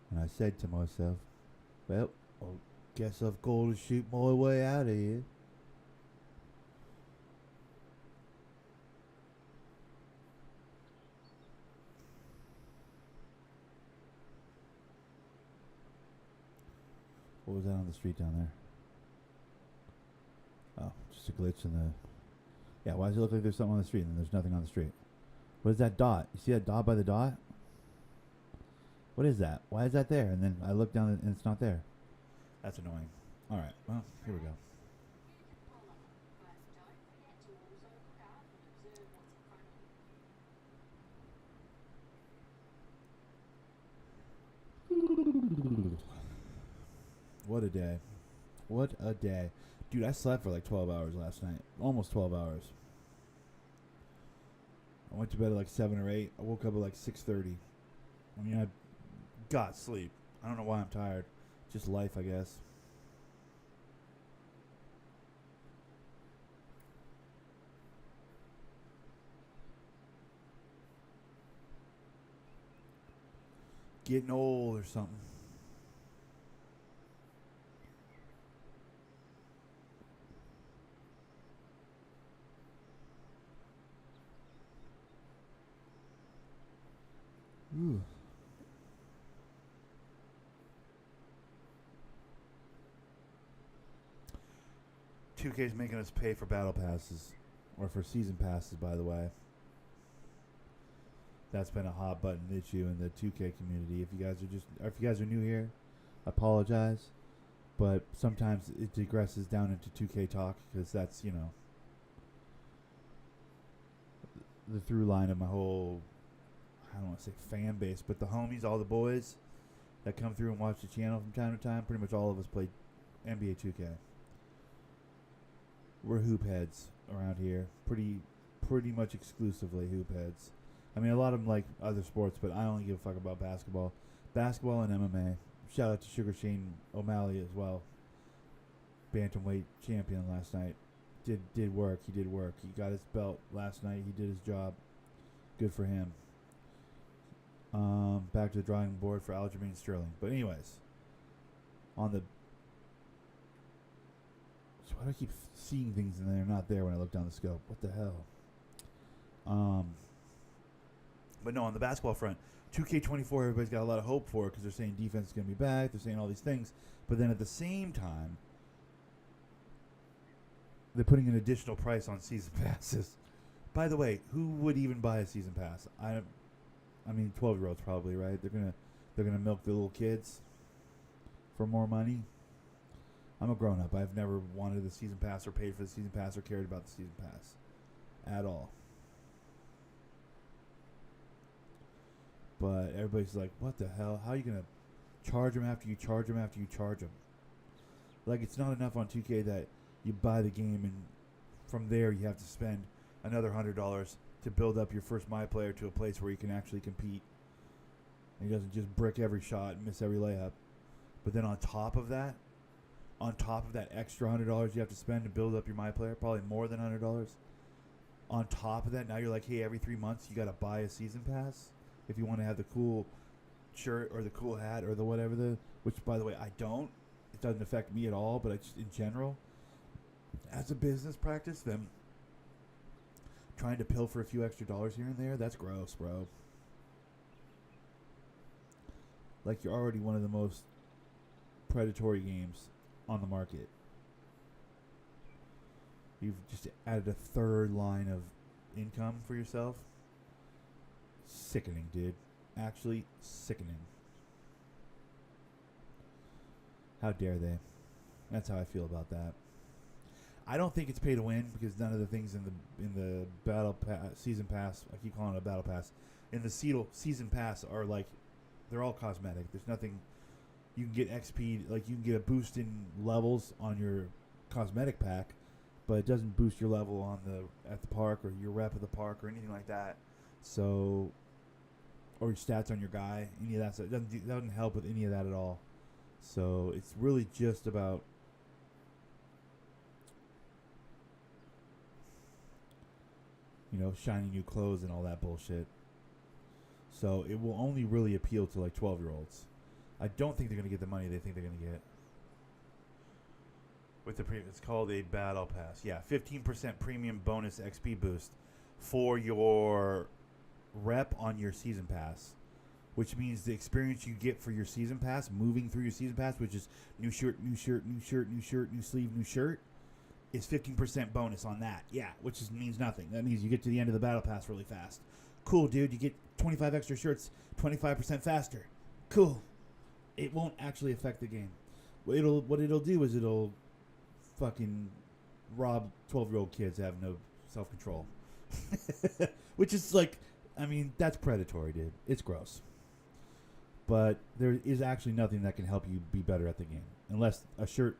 And I said to myself, well, I guess I've got to shoot my way out of here. What was that on the street down there? Oh, just a glitch in the... Yeah, why does it look like there's something on the street and there's nothing on the street? What is that dot? You see that dot by the dot? What is that? Why is that there? And then I look down and it's not there. That's annoying. Alright, well, here we go. What a day. What a day. Dude, I slept for like 12 hours last night. Almost 12 hours. I went to bed at like 7 or 8. I woke up at like 6:30. I mean, I got sleep. I don't know why I'm tired. Just life, I guess. Getting old or something. Ooh. $2K's making us pay for battle passes, or for season passes, by the way. That's been a hot button issue in the 2K community. If you guys are new here, I apologize, but sometimes it digresses down into 2K talk because that's, you know, the through line of my whole, I don't want to say fan base, but the homies, all the boys that come through and watch the channel from time to time, pretty much all of us play NBA 2K. We're hoop heads around here, pretty much exclusively hoop heads. I mean, a lot of them like other sports, but I only give a fuck about basketball. Basketball and MMA. Shout out to Sugar Shane O'Malley as well. Bantamweight champion last night. Did work. He did work. He got his belt last night. He did his job. Good for him. Back to the drawing board for Aljamain Sterling. But anyways, on the why do I keep seeing things and they're not there when I look down the scope? What the hell? But no, on the basketball front, 2K24, everybody's got a lot of hope for it because they're saying defense is going to be back. They're saying all these things. But then at the same time, they're putting an additional price on season passes. By the way, who would even buy a season pass? I mean, 12-year-olds probably, right? They're gonna milk the little kids for more money. I'm a grown-up. I've never wanted the season pass or paid for the season pass or cared about the season pass at all. But everybody's like, what the hell? How are you going to charge them after you charge them after you charge them? Like, it's not enough on 2K that you buy the game and from there you have to spend another $100 to build up your first My Player to a place where you can actually compete. And he doesn't just brick every shot and miss every layup. But then on top of that extra $100 you have to spend to build up your My Player, probably more than $100. On top of that, now you're like, hey, every 3 months you got to buy a season pass if you want to have the cool shirt or the cool hat or the whatever which by the way I don't. It doesn't affect me at all, but I just in general, as a business practice, them trying to pilfer a few extra dollars here and there, that's gross, bro. Like, you're already one of the most predatory games on the market. You've just added a third line of income for yourself. Sickening, dude. Actually sickening. How dare they? That's how I feel about that. I don't think it's pay to win because none of the things in the battle season pass, I keep calling it a battle pass, in the season pass are like, they're all cosmetic. There's nothing. You can get XP, like you can get a boost in levels on your cosmetic pack, but it doesn't boost your level on at the park or your rep at the park or anything like that. So, or your stats on your guy, any of that stuff. It doesn't help with any of that at all. So it's really just about shiny new clothes and all that bullshit. So it will only really appeal to like 12-year-olds. I don't think they're going to get the money they think they're going to get. With it's called a battle pass. Yeah, 15% premium bonus XP boost for your rep on your season pass, which means the experience you get for your season pass, moving through your season pass, which is new shirt, new shirt, new shirt, new shirt, new sleeve, new shirt, is 15% bonus on that. Yeah, which means nothing. That means you get to the end of the battle pass really fast. Cool, dude. You get 25 extra shirts 25% faster. Cool. It won't actually affect the game. What it'll do is it'll fucking rob 12-year-old kids that have no self-control. Which is like, I mean, that's predatory, dude. It's gross. But there is actually nothing that can help you be better at the game. Unless a shirt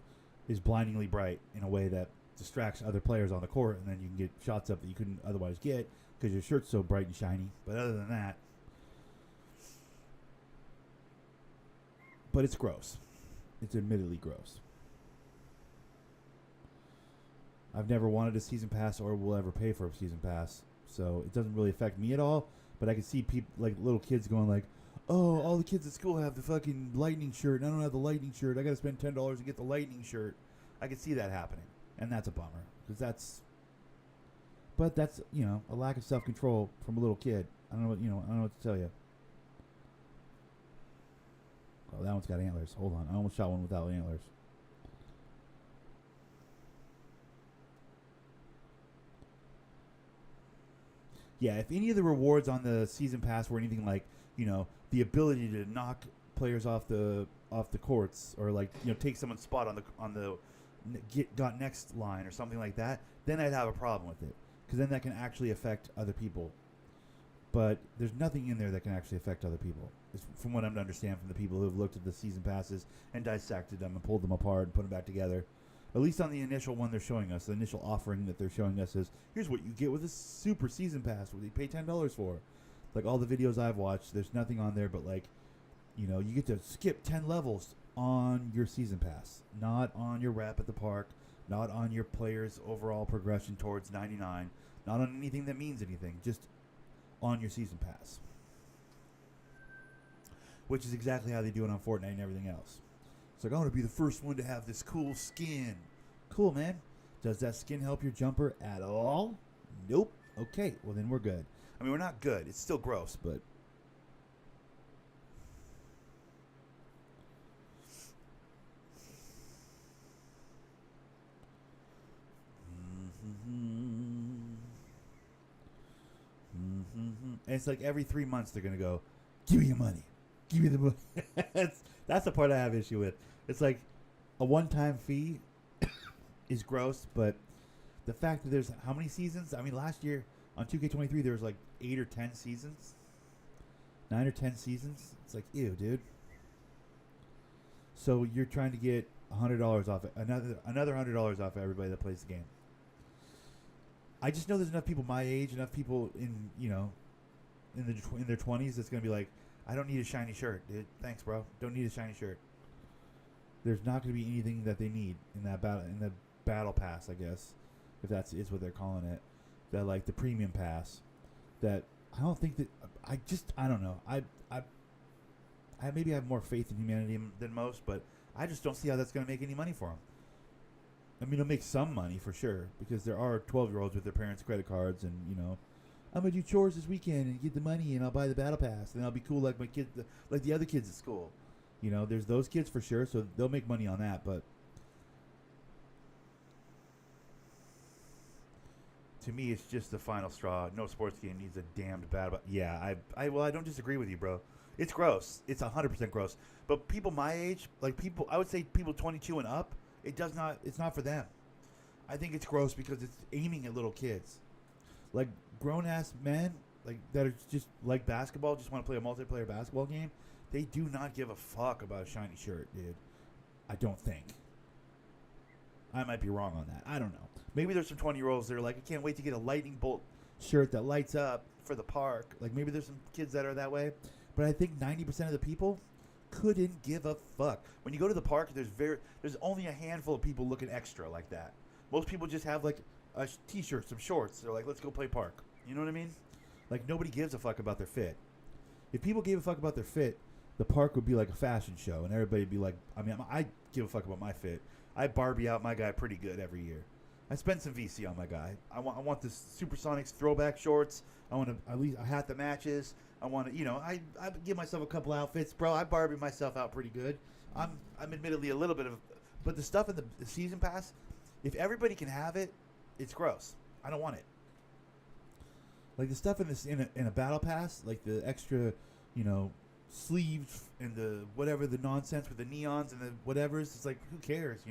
is blindingly bright in a way that distracts other players on the court, and then you can get shots up that you couldn't otherwise get because your shirt's so bright and shiny. But other than that, but it's gross. It's admittedly gross. I've never wanted a season pass or will ever pay for a season pass, so it doesn't really affect me at all. But I can see people, like little kids, going like, "Oh, all the kids at school have the fucking lightning shirt, and I don't have the lightning shirt. I got to spend $10 to get the lightning shirt." I can see that happening, and that's a bummer because But that's a lack of self-control from a little kid. I don't know what to tell you. Oh, that one's got antlers. Hold on, I almost shot one without antlers. Yeah, if any of the rewards on the season pass were anything like, the ability to knock players off the courts or like, take someone's spot on the got next line or something like that, then I'd have a problem with it because then that can actually affect other people. But there's nothing in there that can actually affect other people, from what I'm to understand from the people who have looked at the season passes and dissected them and pulled them apart and put them back together. At least on the initial one they're showing us, the initial offering that they're showing us is, here's what you get with a super season pass, what you pay $10 for. Like all the videos I've watched, there's nothing on there but like, you get to skip 10 levels on your season pass, not on your rep at the park, not on your player's overall progression towards 99, not on anything that means anything, just on your season pass. which is exactly how they do it on Fortnite and everything else. It's like, I want to be the first one to have this cool skin. Cool, man. Does that skin help your jumper at all? Nope. Okay, well then we're good. I mean, we're not good. It's still gross, but... And it's like every 3 months they're going to go, give me your money. Give me the money. That's the part I have issue with. It's like a one-time fee is gross, but the fact that there's how many seasons? I mean, last year on 2K23 there was like 8 or 10 seasons. 9 or 10 seasons. It's like, ew, dude. So you're trying to get $100 off it, another $100 off everybody that plays the game. I just know there's enough people my age, enough people in in their 20s that's gonna be like, I don't need a shiny shirt, dude. Thanks, bro. Don't need a shiny shirt. There's not gonna be anything that they need in that battle pass, I guess, if that's is what they're calling it. That like the premium pass. That I don't think that I don't know. I maybe have more faith in humanity than most, but I just don't see how that's gonna make any money for them. I mean, it'll make some money for sure because there are 12-year-olds with their parents' credit cards, and I'm gonna do chores this weekend and get the money, and I'll buy the battle pass, and I'll be cool like my kid, like the other kids at school. There's those kids for sure, so they'll make money on that. But to me, it's just the final straw. No sports game needs a damned battle. Yeah, I don't disagree with you, bro. It's gross. It's 100% gross. But people my age, I would say people 22 and up. It's not for them. I think it's gross because it's aiming at little kids. Like grown ass men, like that are just like basketball, just want to play a multiplayer basketball game. They do not give a fuck about a shiny shirt, dude. I don't think. I might be wrong on that. I don't know. Maybe there's some 20-year-olds that are like, I can't wait to get a lightning bolt shirt that lights up for the park. Like maybe there's some kids that are that way. But I think 90% of the people couldn't give a fuck. When you go to the park, there's only a handful of people looking extra like that. Most people just have like a t-shirt, some shorts. They're like, let's go play park. You know what I mean? Like nobody gives a fuck about their fit. If people gave a fuck about their fit, the park would be like a fashion show, and everybody'd be like, I mean, I give a fuck about my fit. I Barbie out my guy pretty good every year. I spend some VC on my guy. I want this Supersonics throwback shorts. I want at least a hat that matches. I want to, I give myself a couple outfits, bro. I Barbie myself out pretty good. I'm admittedly a little bit of, but the stuff in the season pass, if everybody can have it, it's gross. I don't want it. Like the stuff in a battle pass, like the extra, sleeves and the whatever, the nonsense with the neons and the whatevers. It's like, who cares,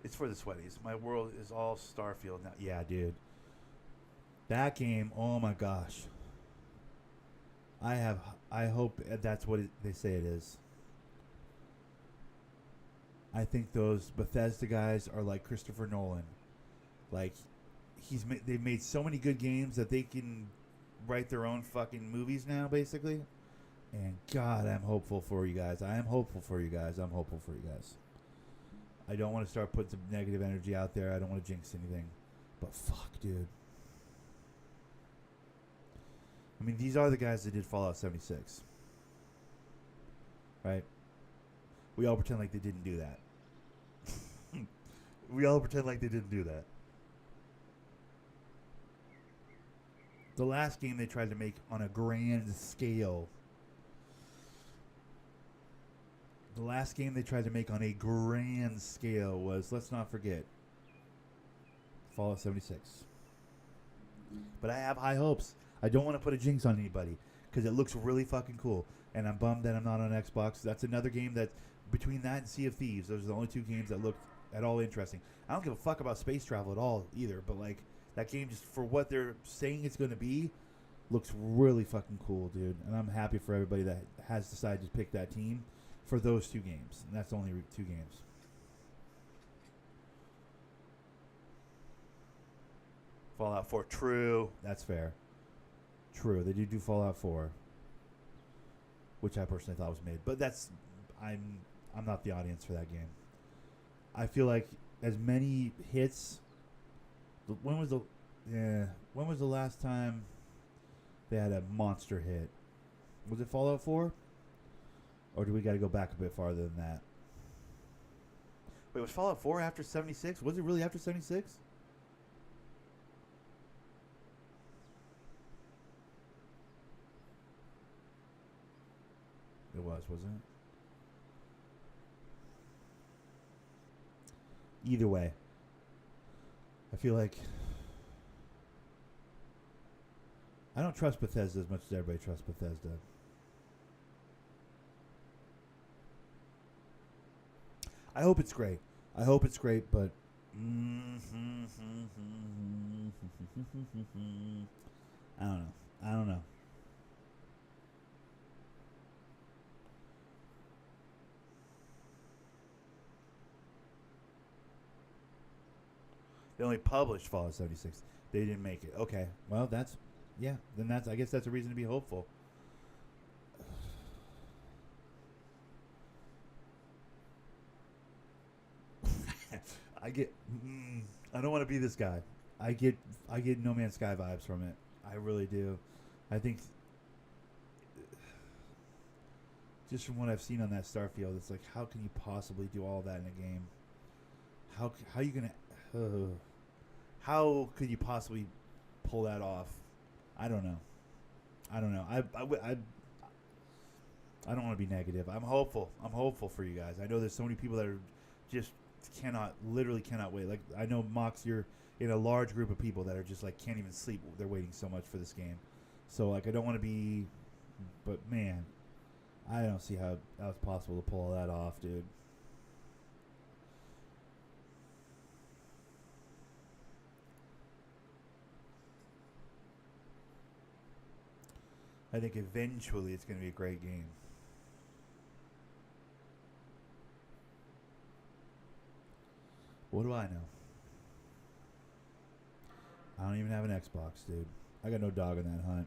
It's for the sweaties. My world is all Starfield now. Yeah, dude. That game, oh my gosh. I hope that's what they say it is. I think those Bethesda guys are like Christopher Nolan. Like, they've made so many good games that they can write their own fucking movies now, basically. And God, I'm hopeful for you guys. I am hopeful for you guys. I'm hopeful for you guys. I don't want to start putting some negative energy out there. I don't want to jinx anything. But fuck, dude. I mean, these are the guys that did Fallout 76. Right? We all pretend like they didn't do that. We all pretend like they didn't do that. The last game they tried to make on a grand scale. The last game they tried to make on a grand scale was, let's not forget, Fallout 76. But I have high hopes. I don't want to put a jinx on anybody because it looks really fucking cool. And I'm bummed that I'm not on Xbox. That's another game that, between that and Sea of Thieves, those are the only two games that look at all interesting. I don't give a fuck about space travel at all either, but like that game, just for what they're saying it's going to be, looks really fucking cool, dude. And I'm happy for everybody that has decided to pick that team for those two games. And that's only 2 games. Fallout 4, true. That's fair. True, they do Fallout 4, which I personally thought was made. But I'm not the audience for that game. I feel like as many hits. When was the last time they had a monster hit? Was it Fallout 4? Or do we got to go back a bit farther than that? Wait, was Fallout 4 after 76? Was it really after 76? It was, wasn't it? Either way, I feel like I don't trust Bethesda as much as everybody trusts Bethesda. I hope it's great. I hope it's great, but I don't know. I don't know. They only published Fallout 76. They didn't make it. Okay. Well, that's yeah. Then I guess that's a reason to be hopeful. I get. I don't want to be this guy. I get No Man's Sky vibes from it. I really do. I think just from what I've seen on that Starfield, it's like, how can you possibly do all that in a game? How are you gonna? How could you possibly pull that off? I don't know. I don't know. I don't want to be negative. I'm hopeful. I'm hopeful for you guys. I know there's so many people that are just literally cannot wait. Like, I know, Mox, you're in a large group of people that are just like can't even sleep. They're waiting so much for this game. So like, I don't want to be, but man, I don't see how it's possible to pull all that off, dude. I think eventually it's going to be a great game. What do I know? I don't even have an Xbox, dude. I got no dog in that hunt.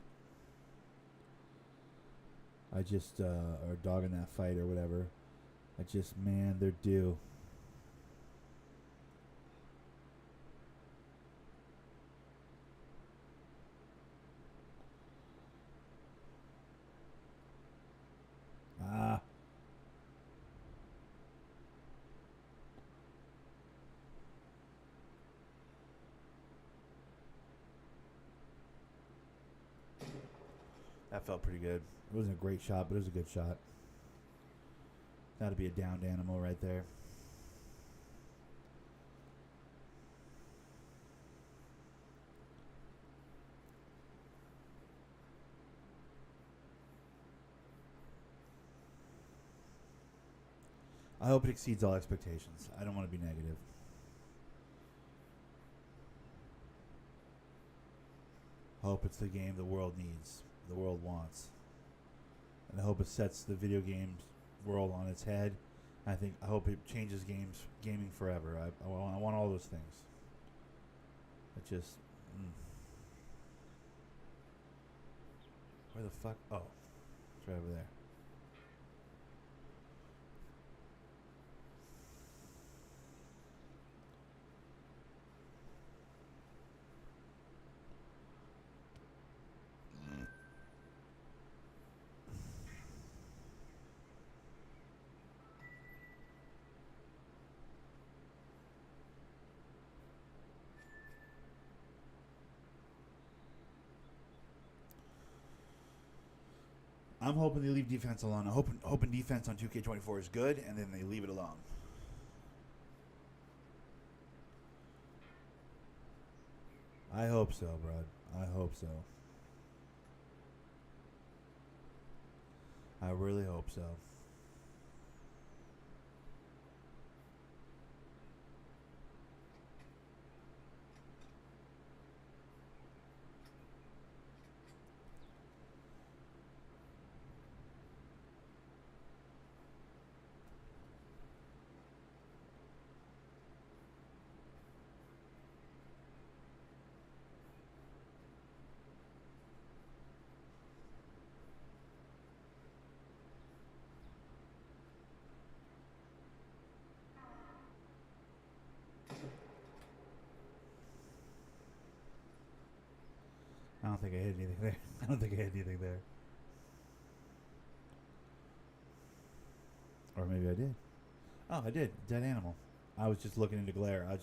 I just, or dog in that fight or whatever. Man, they're due. That felt pretty good. It wasn't a great shot, but it was a good shot. That'd be a downed animal right there. I hope it exceeds all expectations. I don't want to be negative. I hope it's the game the world needs, the world wants. And I hope it sets the video games world on its head. I hope it changes gaming forever. I want all those things. It just where the fuck? Oh, it's right over there. I'm hoping they leave defense alone. I'm hoping defense on 2K24 is good, and then they leave it alone. I hope so, bro. I hope so. I really hope so. I don't think I hit anything there. I don't think I hit anything there. maybe I did. Oh, I did. Dead animal. I was just looking into glare. I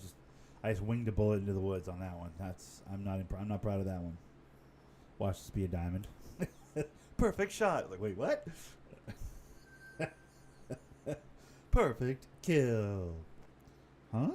just winged a bullet into the woods on that one. I'm not proud of that one. Watch this be a diamond. Perfect shot. Like, wait, what? Perfect kill. Huh?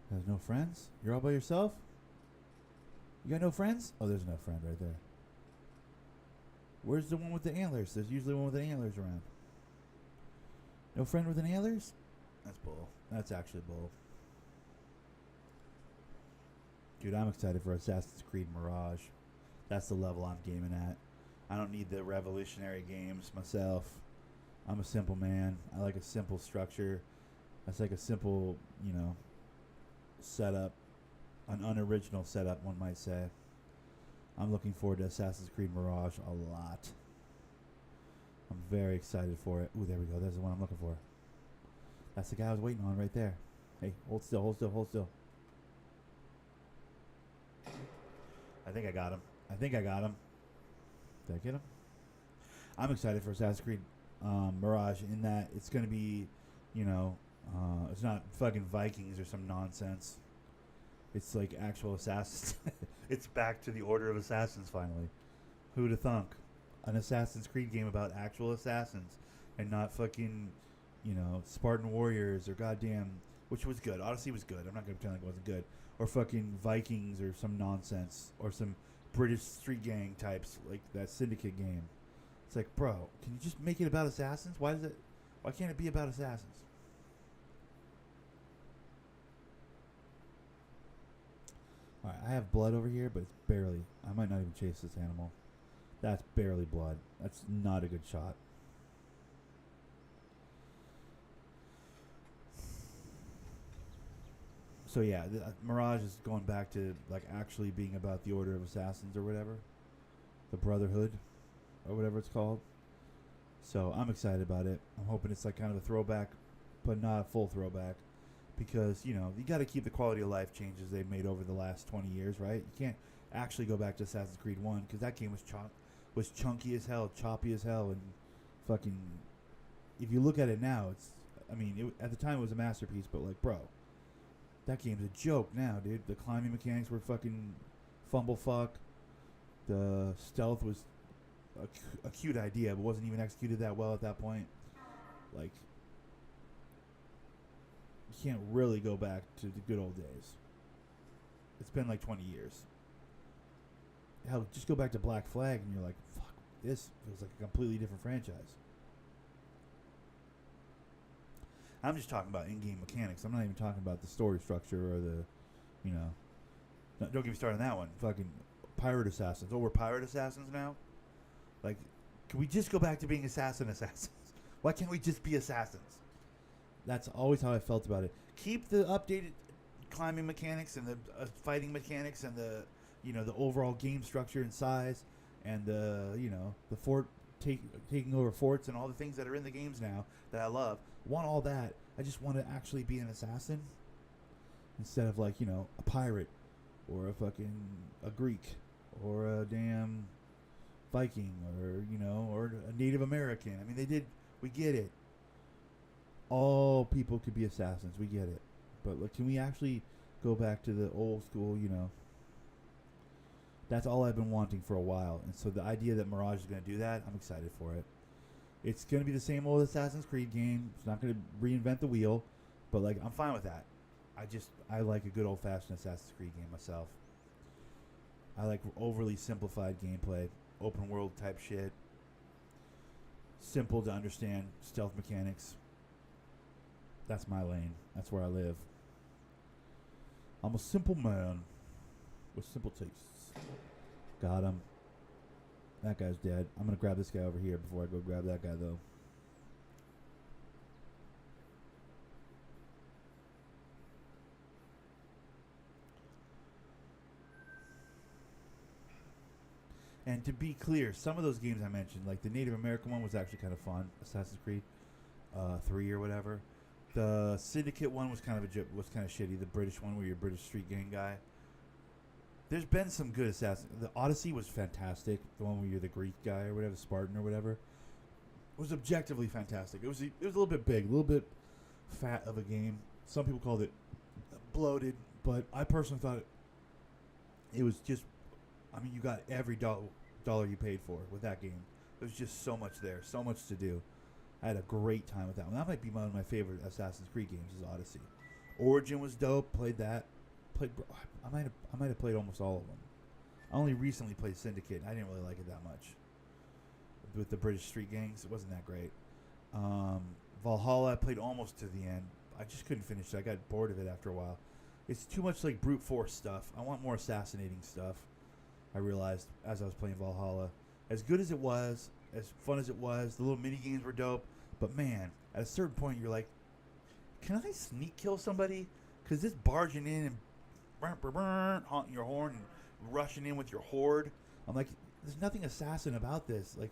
There's no friends? You're all by yourself? You got no friends? Oh, there's no friend right there. Where's the one with the antlers? There's usually one with the antlers around. No friend with the antlers? That's bull. That's actually bull. Dude, I'm excited for Assassin's Creed Mirage. That's the level I'm gaming at. I don't need the revolutionary games myself. I'm a simple man. I like a simple structure. That's like a simple, setup. An unoriginal setup, one might say. I'm looking forward to Assassin's Creed Mirage a lot. I'm very excited for it. Ooh, there we go. There's the one I'm looking for. That's the guy I was waiting on right there. Hey, hold still, hold still, hold still. I think I got him. Did I get him? I'm excited for Assassin's Creed Mirage in that it's going to be, it's not fucking Vikings or some nonsense. It's like actual assassins. It's back to the Order of Assassins finally. Who'd have thunk? An Assassin's Creed game about actual assassins and not fucking, Spartan warriors or goddamn, which was good. Odyssey was good. I'm not going to pretend like it wasn't good. Or fucking Vikings or some nonsense. Or some British street gang types like that Syndicate game. It's like, bro, can you just make it about assassins? Why can't it be about assassins? Alright, I have blood over here, but it's barely. I might not even chase this animal. That's barely blood. That's not a good shot. So yeah, Mirage is going back to like actually being about the Order of Assassins or whatever. The Brotherhood or whatever it's called. So I'm excited about it. I'm hoping it's like kind of a throwback, but not a full throwback. Because, you got to keep the quality of life changes they've made over the last 20 years, right? You can't actually go back to Assassin's Creed 1 because that game was chunky as hell, choppy as hell, and fucking... If you look at it now, at the time it was a masterpiece, but like, bro, that game's a joke now, dude. The climbing mechanics were fucking fumble fuck. The stealth was a cute idea, but wasn't even executed that well at that point. Like... You can't really go back to the good old days. It's been like 20 years. Hell, just go back to Black Flag and you're like, fuck, this feels like a completely different franchise. I'm just talking about in-game mechanics. I'm not even talking about the story structure or the, don't get me started on that one. Fucking pirate assassins. Oh, we're pirate assassins now? Like, can we just go back to being assassins? Why can't we just be assassins? That's always how I felt about it. Keep the updated climbing mechanics and the fighting mechanics and the overall game structure and size and the fort taking over forts and all the things that are in the games now that I love. Want all that. I just want to actually be an assassin instead of like a pirate or a Greek or a damn Viking or a Native American. I mean, we get it. All people could be assassins. We get it. But look, can we actually go back to the old school, That's all I've been wanting for a while. And so the idea that Mirage is going to do that, I'm excited for it. It's going to be the same old Assassin's Creed game. It's not going to reinvent the wheel. But, like, I'm fine with that. I like a good old-fashioned Assassin's Creed game myself. I like overly simplified gameplay. open world type shit. Simple to understand stealth mechanics. That's my lane. That's where I live. I'm a simple man with simple tastes. Got him. That guy's dead. I'm going to grab this guy over here before I go grab that guy, though. And to be clear, some of those games I mentioned, like the Native American one was actually kind of fun, Assassin's Creed 3 or whatever. The Syndicate one was kind of shitty. The British one where you're a British street gang guy. There's been some good Assassin. The Odyssey was fantastic. The one where you're the Greek guy or whatever, Spartan or whatever, it was objectively fantastic. It was a little bit big, a little bit fat of a game. Some people called it bloated, but I personally thought it was just. I mean, you got every dollar you paid for with that game. There's just so much there, so much to do. I had a great time with that one. That might be one of my favorite Assassin's Creed games. Is Odyssey. Origin was dope. Played that. I might have played almost all of them. I only recently played Syndicate. I didn't really like it that much. With the British street gangs, it wasn't that great. Valhalla, I played almost to the end. I just couldn't finish it. I got bored of it after a while. It's too much like brute force stuff. I want more assassinating stuff. I realized as I was playing Valhalla. As good as it was, as fun as it was, the little mini games were dope. But man, at a certain point, you're like, can I sneak kill somebody? Because this barging in and honking your horn and rushing in with your horde. I'm like, there's nothing assassin about this. Like,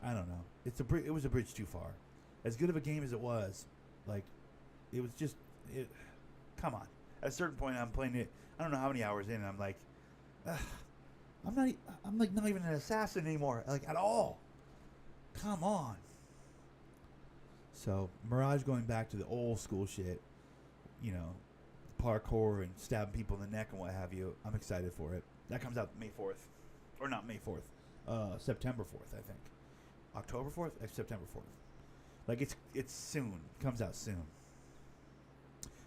I don't know. It was a bridge too far. As good of a game as it was, like, it was just, come on. At a certain point, I'm playing it. I don't know how many hours in, and I'm like, I'm not even an assassin anymore, like at all. Come on. So Mirage going back to the old school shit, you know, parkour and stabbing people in the neck and what have you. I'm excited for it. That comes out May 4th, or not May 4th, September 4th, I think. October 4th, September 4th. Like it's soon. It comes out soon.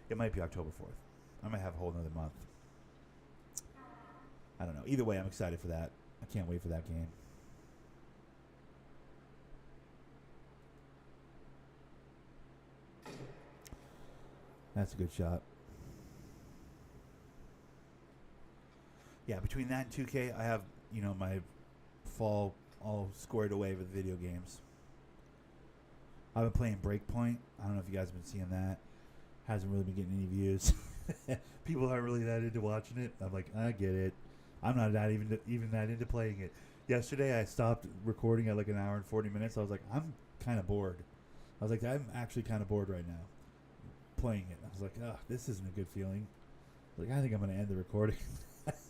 It might be October 4th. I might have a whole another month. I don't know. Either way, I'm excited for that. I can't wait for that game. That's a good shot. Yeah, between that and 2K, I have, my fall all squared away with video games. I've been playing Breakpoint. I don't know if you guys have been seeing that. Hasn't really been getting any views. People aren't really that into watching it. I'm like, I get it. I'm not that even that into playing it. Yesterday, I stopped recording at like an hour and 40 minutes. I was like, I'm kind of bored. I was like, I'm actually kind of bored right now playing it. I was like, this isn't a good feeling. Like, I think I'm going to end the recording.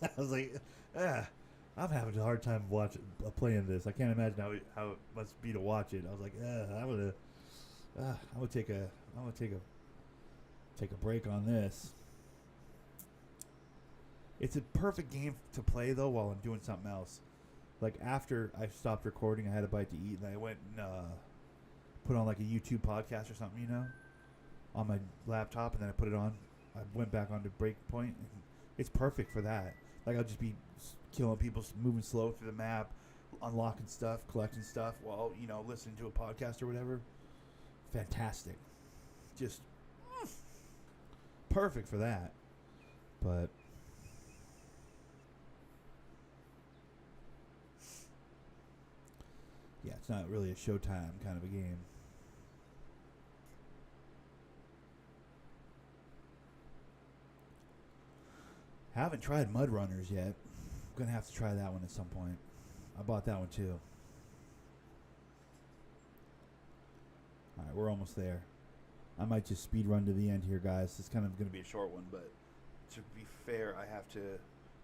I was like, I'm having a hard time playing this. I can't imagine how it must be to watch it. I was like, I'm gonna take a break on this. It's a perfect game to play though while I'm doing something else. Like after I stopped recording, I had a bite to eat, and I went and put on like a YouTube podcast or something, on my laptop, and then I put it on. I went back onto Breakpoint, and it's perfect for that. Like I'll just be killing people, moving slow through the map, unlocking stuff, collecting stuff while listening to a podcast or whatever. Fantastic, just perfect for that. But yeah, it's not really a Showtime kind of a game. Haven't tried Mud Runners yet. I'm gonna have to try that one at some point. I bought that one too. Alright, we're almost there. I might just speed run to the end here, guys. It's kind of gonna be a short one, but to be fair, I have to.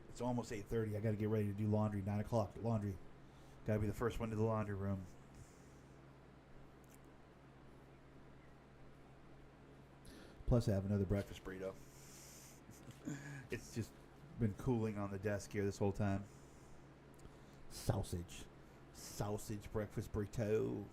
It's almost 8:30. I gotta get ready to do laundry. 9 o'clock laundry. Gotta be the first one to the laundry room. Plus, I have another breakfast burrito. It's just been cooling on the desk here this whole time. Sausage breakfast burrito.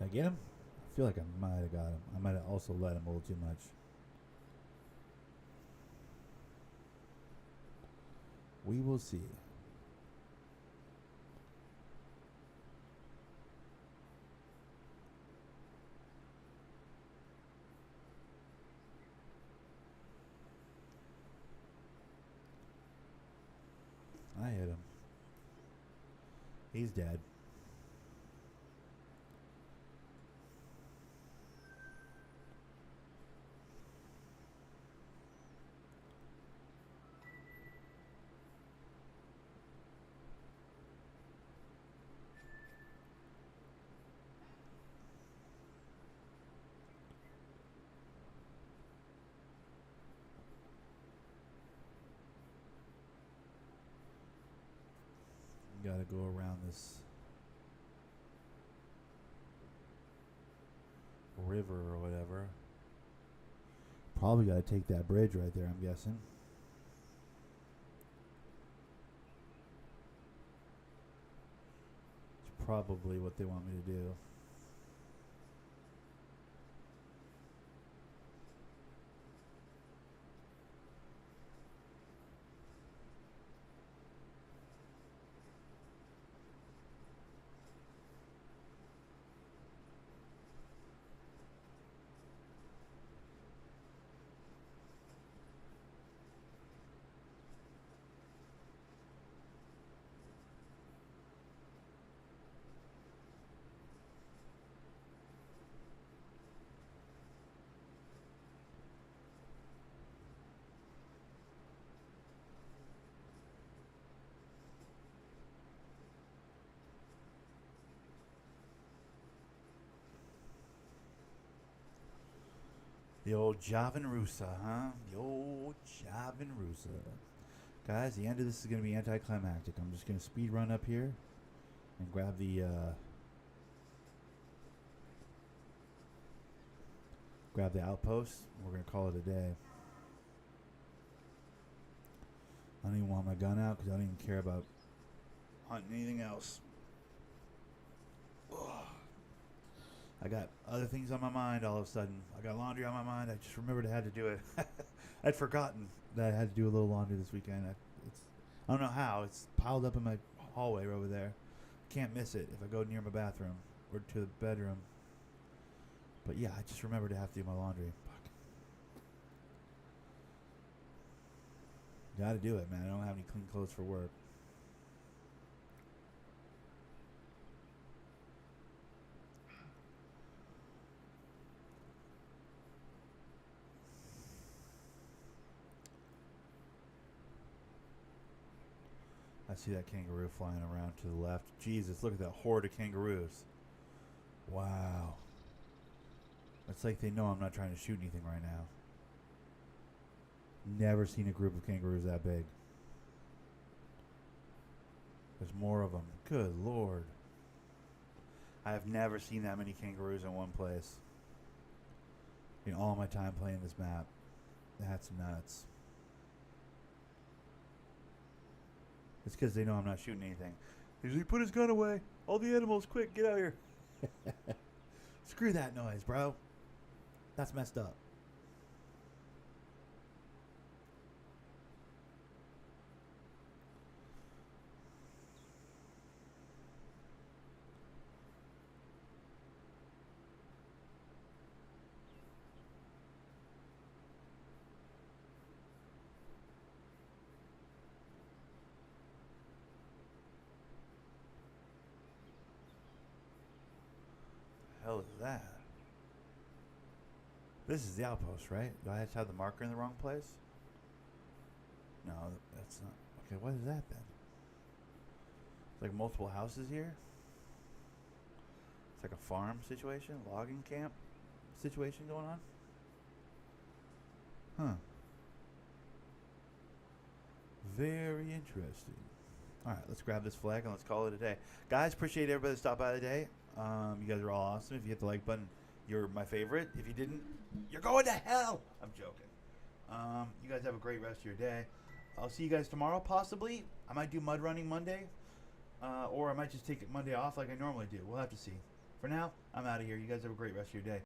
I get him? I feel like I might have got him. I might have also let him a little too much. We will see. I hit him. He's dead. Gotta go around this river or whatever. Probably gotta take that bridge right there, I'm guessing. It's probably what they want me to do. The old Javan Rusa, huh? The old Javan Rusa. Guys, the end of this is going to be anticlimactic. I'm just going to speed run up here and grab the outpost. We're going to call it a day. I don't even want my gun out because I don't even care about hunting anything else. Ugh. I got other things on my mind all of a sudden. I got laundry on my mind. I just remembered I had to do it. I'd forgotten that I had to do a little laundry this weekend. I don't know how. It's piled up in my hallway over there. Can't miss it if I go near my bathroom or to the bedroom. But yeah, I just remembered to have to do my laundry. Fuck. Gotta do it, man. I don't have any clean clothes for work. I see that kangaroo flying around to the left. Jesus, look at that horde of kangaroos. Wow. It's like they know I'm not trying to shoot anything right now. Never seen a group of kangaroos that big. There's more of them. Good Lord. I have never seen that many kangaroos in one place. In all my time playing this map. That's nuts. It's because they know I'm not shooting anything. He's like, put his gun away. All the animals, quick, get out here. Screw that noise, bro. That's messed up. The hell is that? This is the outpost, right? Do I have to have the marker in the wrong place? No, that's not. Okay, what is that then? It's like multiple houses here? It's like a farm situation? Logging camp situation going on? Huh. Very interesting. Alright, let's grab this flag and let's call it a day. Guys, appreciate everybody that stopped by today. You guys are all awesome. If you hit the like button, you're my favorite. If you didn't, you're going to hell. I'm joking. You guys have a great rest of your day. I'll see you guys tomorrow, possibly. I might do mud running Monday. Or I might just take Monday off like I normally do. We'll have to see. For now, I'm out of here. You guys have a great rest of your day.